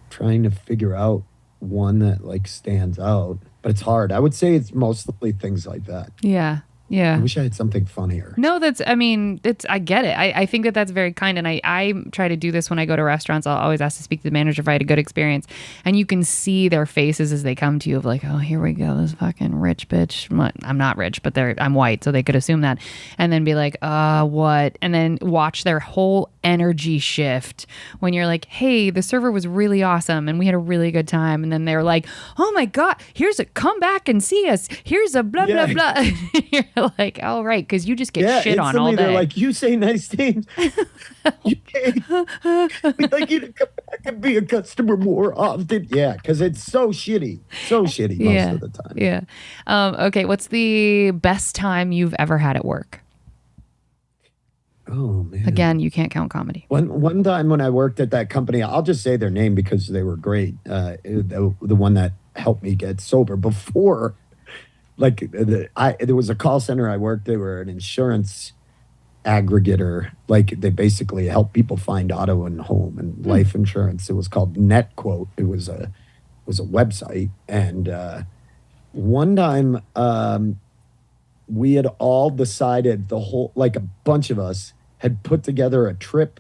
trying to figure out one that like stands out, but it's hard. I would say it's mostly things like that. Yeah. I Yeah. wish I had something funnier. No, I get it. I think that's very kind. And I try to do this when I go to restaurants. I'll always ask to speak to the manager if I had a good experience. And you can see their faces as they come to you of like, oh, here we go. This fucking rich bitch. I'm not rich, but I'm white. So they could assume that. And then be like, what? And then watch their whole energy shift when you're like, hey, the server was really awesome and we had a really good time. And then they're like, oh my God, come back and see us. Here's a blah, Yeah. blah, blah. You're like, all right, because you just get shit on all instantly day. they're like, you say nice things. We'd like you to come back and be a customer more often. Yeah, because it's so shitty. So shitty most of the time. Yeah. Okay, what's the best time you've ever had at work? Oh, man. Again, you can't count comedy. One time when I worked at that company, I'll just say their name because they were great. The one that helped me get sober before, like there was a call center I worked. They were an insurance aggregator. Like they basically help people find auto and home and life insurance. It was called NetQuote. It was a website. And one time we had all decided like a bunch of us had put together a trip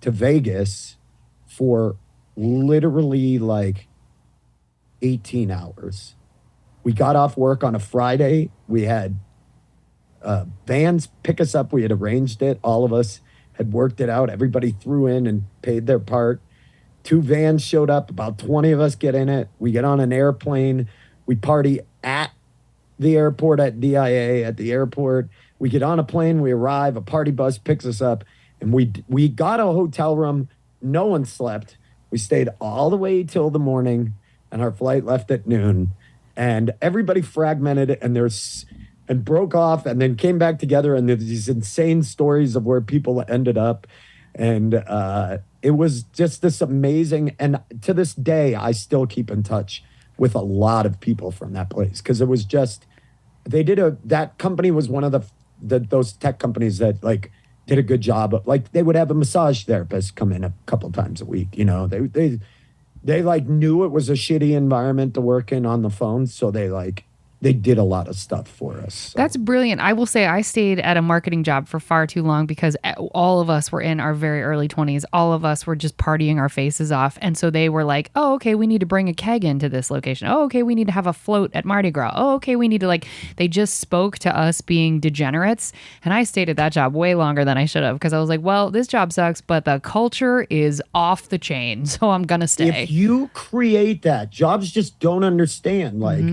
to Vegas for literally like 18 hours. We got off work on a Friday. We had vans pick us up. We had arranged it. All of us had worked it out. Everybody threw in and paid their part. 2 vans showed up. About 20 of us get in it. We get on an airplane. We party at the airport at DIA at the airport. We get on a plane. We arrive. A party bus picks us up. And we got a hotel room. No one slept. We stayed all the way till the morning. And our flight left at noon. And everybody fragmented and broke off and then came back together. And there's these insane stories of where people ended up. And it was just this amazing. And to this day, I still keep in touch with a lot of people from that place because it was just that company was one of those tech companies that like did a good job of, like, they would have a massage therapist come in a couple times a week. They like knew it was a shitty environment to work in on the phone, so they did a lot of stuff for us. So. That's brilliant. I will say I stayed at a marketing job for far too long because all of us were in our very early 20s. All of us were just partying our faces off. And so they were like, oh, okay, we need to bring a keg into this location. Oh, okay, we need to have a float at Mardi Gras. Oh, okay, we need to they just spoke to us being degenerates. And I stayed at that job way longer than I should have because I was like, well, this job sucks, but the culture is off the chain. So I'm going to stay. If you create that, jobs just don't understand. Like,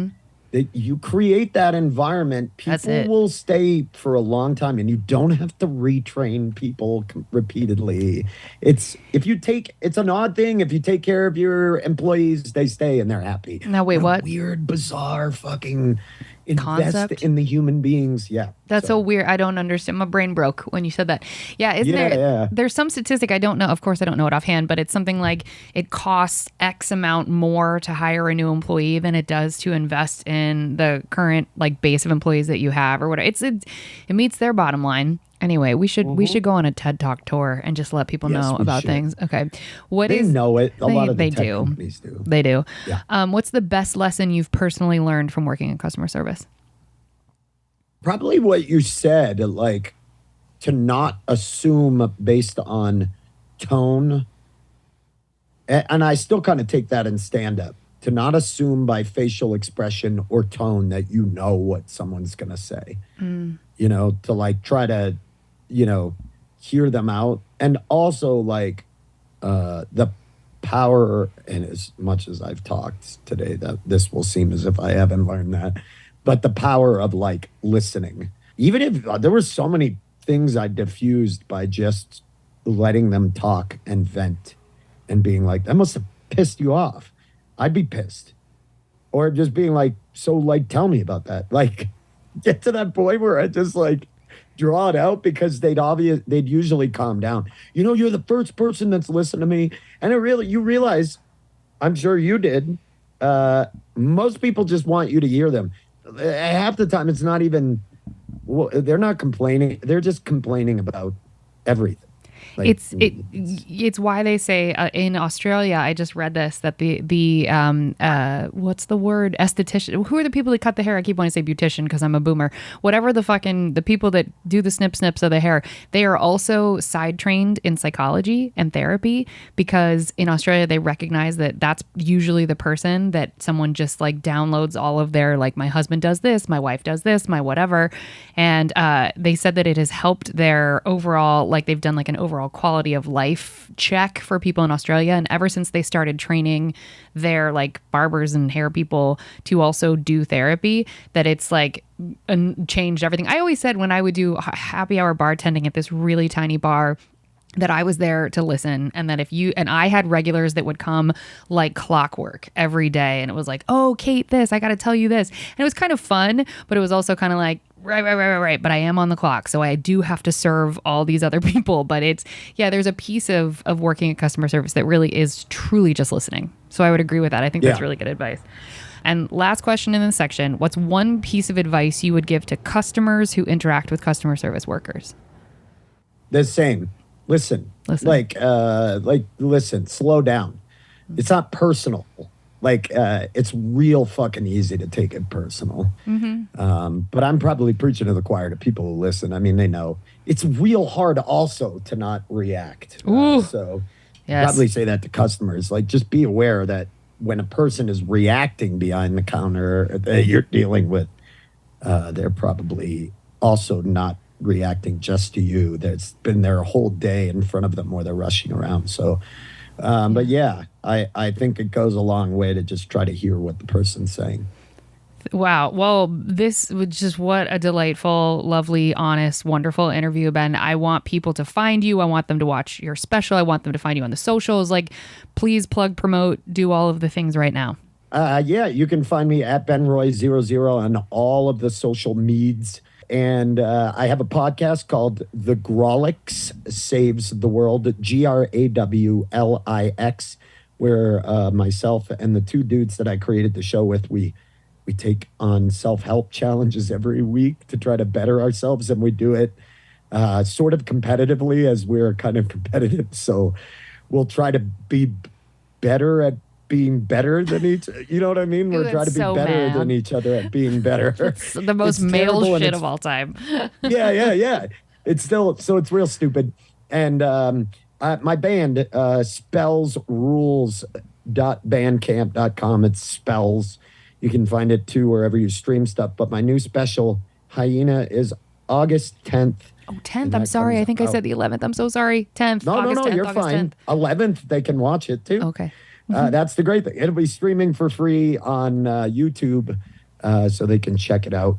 that you create that environment, people will stay for a long time, and you don't have to retrain people repeatedly. It's an odd thing. If you take care of your employees, they stay and they're happy. Now, wait, what? Weird, bizarre fucking invest concept in the human beings. Yeah. That's so weird. I don't understand. My brain broke when you said that. Yeah. There's some statistic I don't know. Of course, I don't know it offhand, but it's something like it costs X amount more to hire a new employee than it does to invest in the current like base of employees that you have or whatever. It meets their bottom line. Anyway, we should go on a TED Talk tour and just let people know about things. Okay. They know it. A lot of the tech companies do. They do. Yeah. What's the best lesson you've personally learned from working in customer service? Probably what you said, like to not assume based on tone. And I still kind of take that in stand-up. To not assume by facial expression or tone that you know what someone's going to say. To like try to, hear them out. And also like the power, and as much as I've talked today, that this will seem as if I haven't learned that, but the power of like listening. Even if there were so many things I diffused by just letting them talk and vent and being like, that must have pissed you off. I'd be pissed. Or just being like, so like, tell me about that. Like, get to that point where I just like draw it out because they'd usually calm down. You're the first person that's listened to me. And you realize, I'm sure you did, most people just want you to hear them. Half the time, it's not even, they're not complaining. They're just complaining about everything. Like, it's why they say in Australia, I just read this, that the what's the word, esthetician, who are the people that cut the hair? I keep wanting to say beautician because I'm a boomer. Whatever the people that do the snips of the hair, they are also side trained in psychology and therapy because in Australia they recognize that that's usually the person that someone just like downloads all of their, like, my husband does this, my wife does this, my whatever, and they said that it has helped their overall, like they've done like an overall quality of life check for people in Australia. And ever since they started training their like barbers and hair people to also do therapy, that it's like changed everything. I always said when I would do happy hour bartending at this really tiny bar, that I was there to listen, and that I had regulars that would come like clockwork every day. And it was like, oh, Kate, I got to tell you this. And it was kind of fun, but it was also kind of like, right. But I am on the clock. So I do have to serve all these other people. But there's a piece of working at customer service that really is truly just listening. So I would agree with that. I think that's really good advice. And last question in this section, what's one piece of advice you would give to customers who interact with customer service workers? The same. Listen. Listen, slow down. It's not personal. Like, it's real fucking easy to take it personal. But I'm probably preaching to the choir to people who listen. I mean, they know. It's real hard also to not react. So probably say that to customers. Like, just be aware that when a person is reacting behind the counter that you're dealing with, they're probably also not reacting just to you. That's been their whole day in front of them where they're rushing around. So, but yeah, I think it goes a long way to just try to hear what the person's saying. Wow. Well, this was just what a delightful, lovely, honest, wonderful interview, Ben. I want people to find you. I want them to watch your special. I want them to find you on the socials. Like, please plug, promote, do all of the things right now. You can find me at BenRoy00 on all of the social medias. And I have a podcast called The Grawlix Saves the World, GRAWLIX, where myself and the two dudes that I created the show with, we We take on self-help challenges every week to try to better ourselves, and we do it sort of competitively, as we're kind of competitive. So we'll try to be better at being better than you know what I mean? We're trying to be so better mad. than each other at being better. It's the most It's male terrible, and shit it's of all time. yeah. It's still, so it's real stupid. And my band, spellsrules.bandcamp.com. It's spells. You can find it too wherever you stream stuff. But my new special, Hyena, is August 10th. Oh, 10th. And I'm that sorry. I comes think I out. said the 11th. I'm so sorry. 10th. No, August 10th, you're August fine. 10th. 11th, they can watch it too. Okay. That's the great thing. It'll be streaming for free on YouTube, so they can check it out.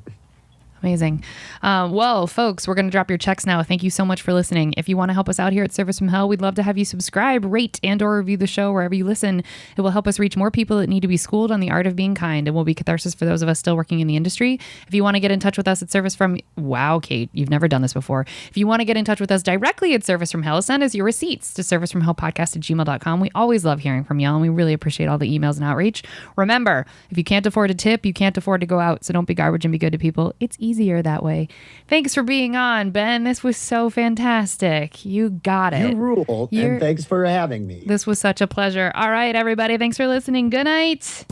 Amazing. Well, folks, we're going to drop your checks now. Thank you so much for listening. If you want to help us out here at Service from Hell, we'd love to have you subscribe, rate, and or review the show wherever you listen. It will help us reach more people that need to be schooled on the art of being kind and will be catharsis for those of us still working in the industry. If you want to get in touch with us at Service from... Wow, Kate, you've never done this before. If you want to get in touch with us directly at Service from Hell, send us your receipts to servicefromhellpodcast@gmail.com. We always love hearing from y'all, and we really appreciate all the emails and outreach. Remember, if you can't afford a tip, you can't afford to go out, so don't be garbage and be good to people. It's easier that way. Thanks for being on, Ben. This was so fantastic. You got it. You rule, and thanks for having me. This was such a pleasure. All right, everybody. Thanks for listening. Good night.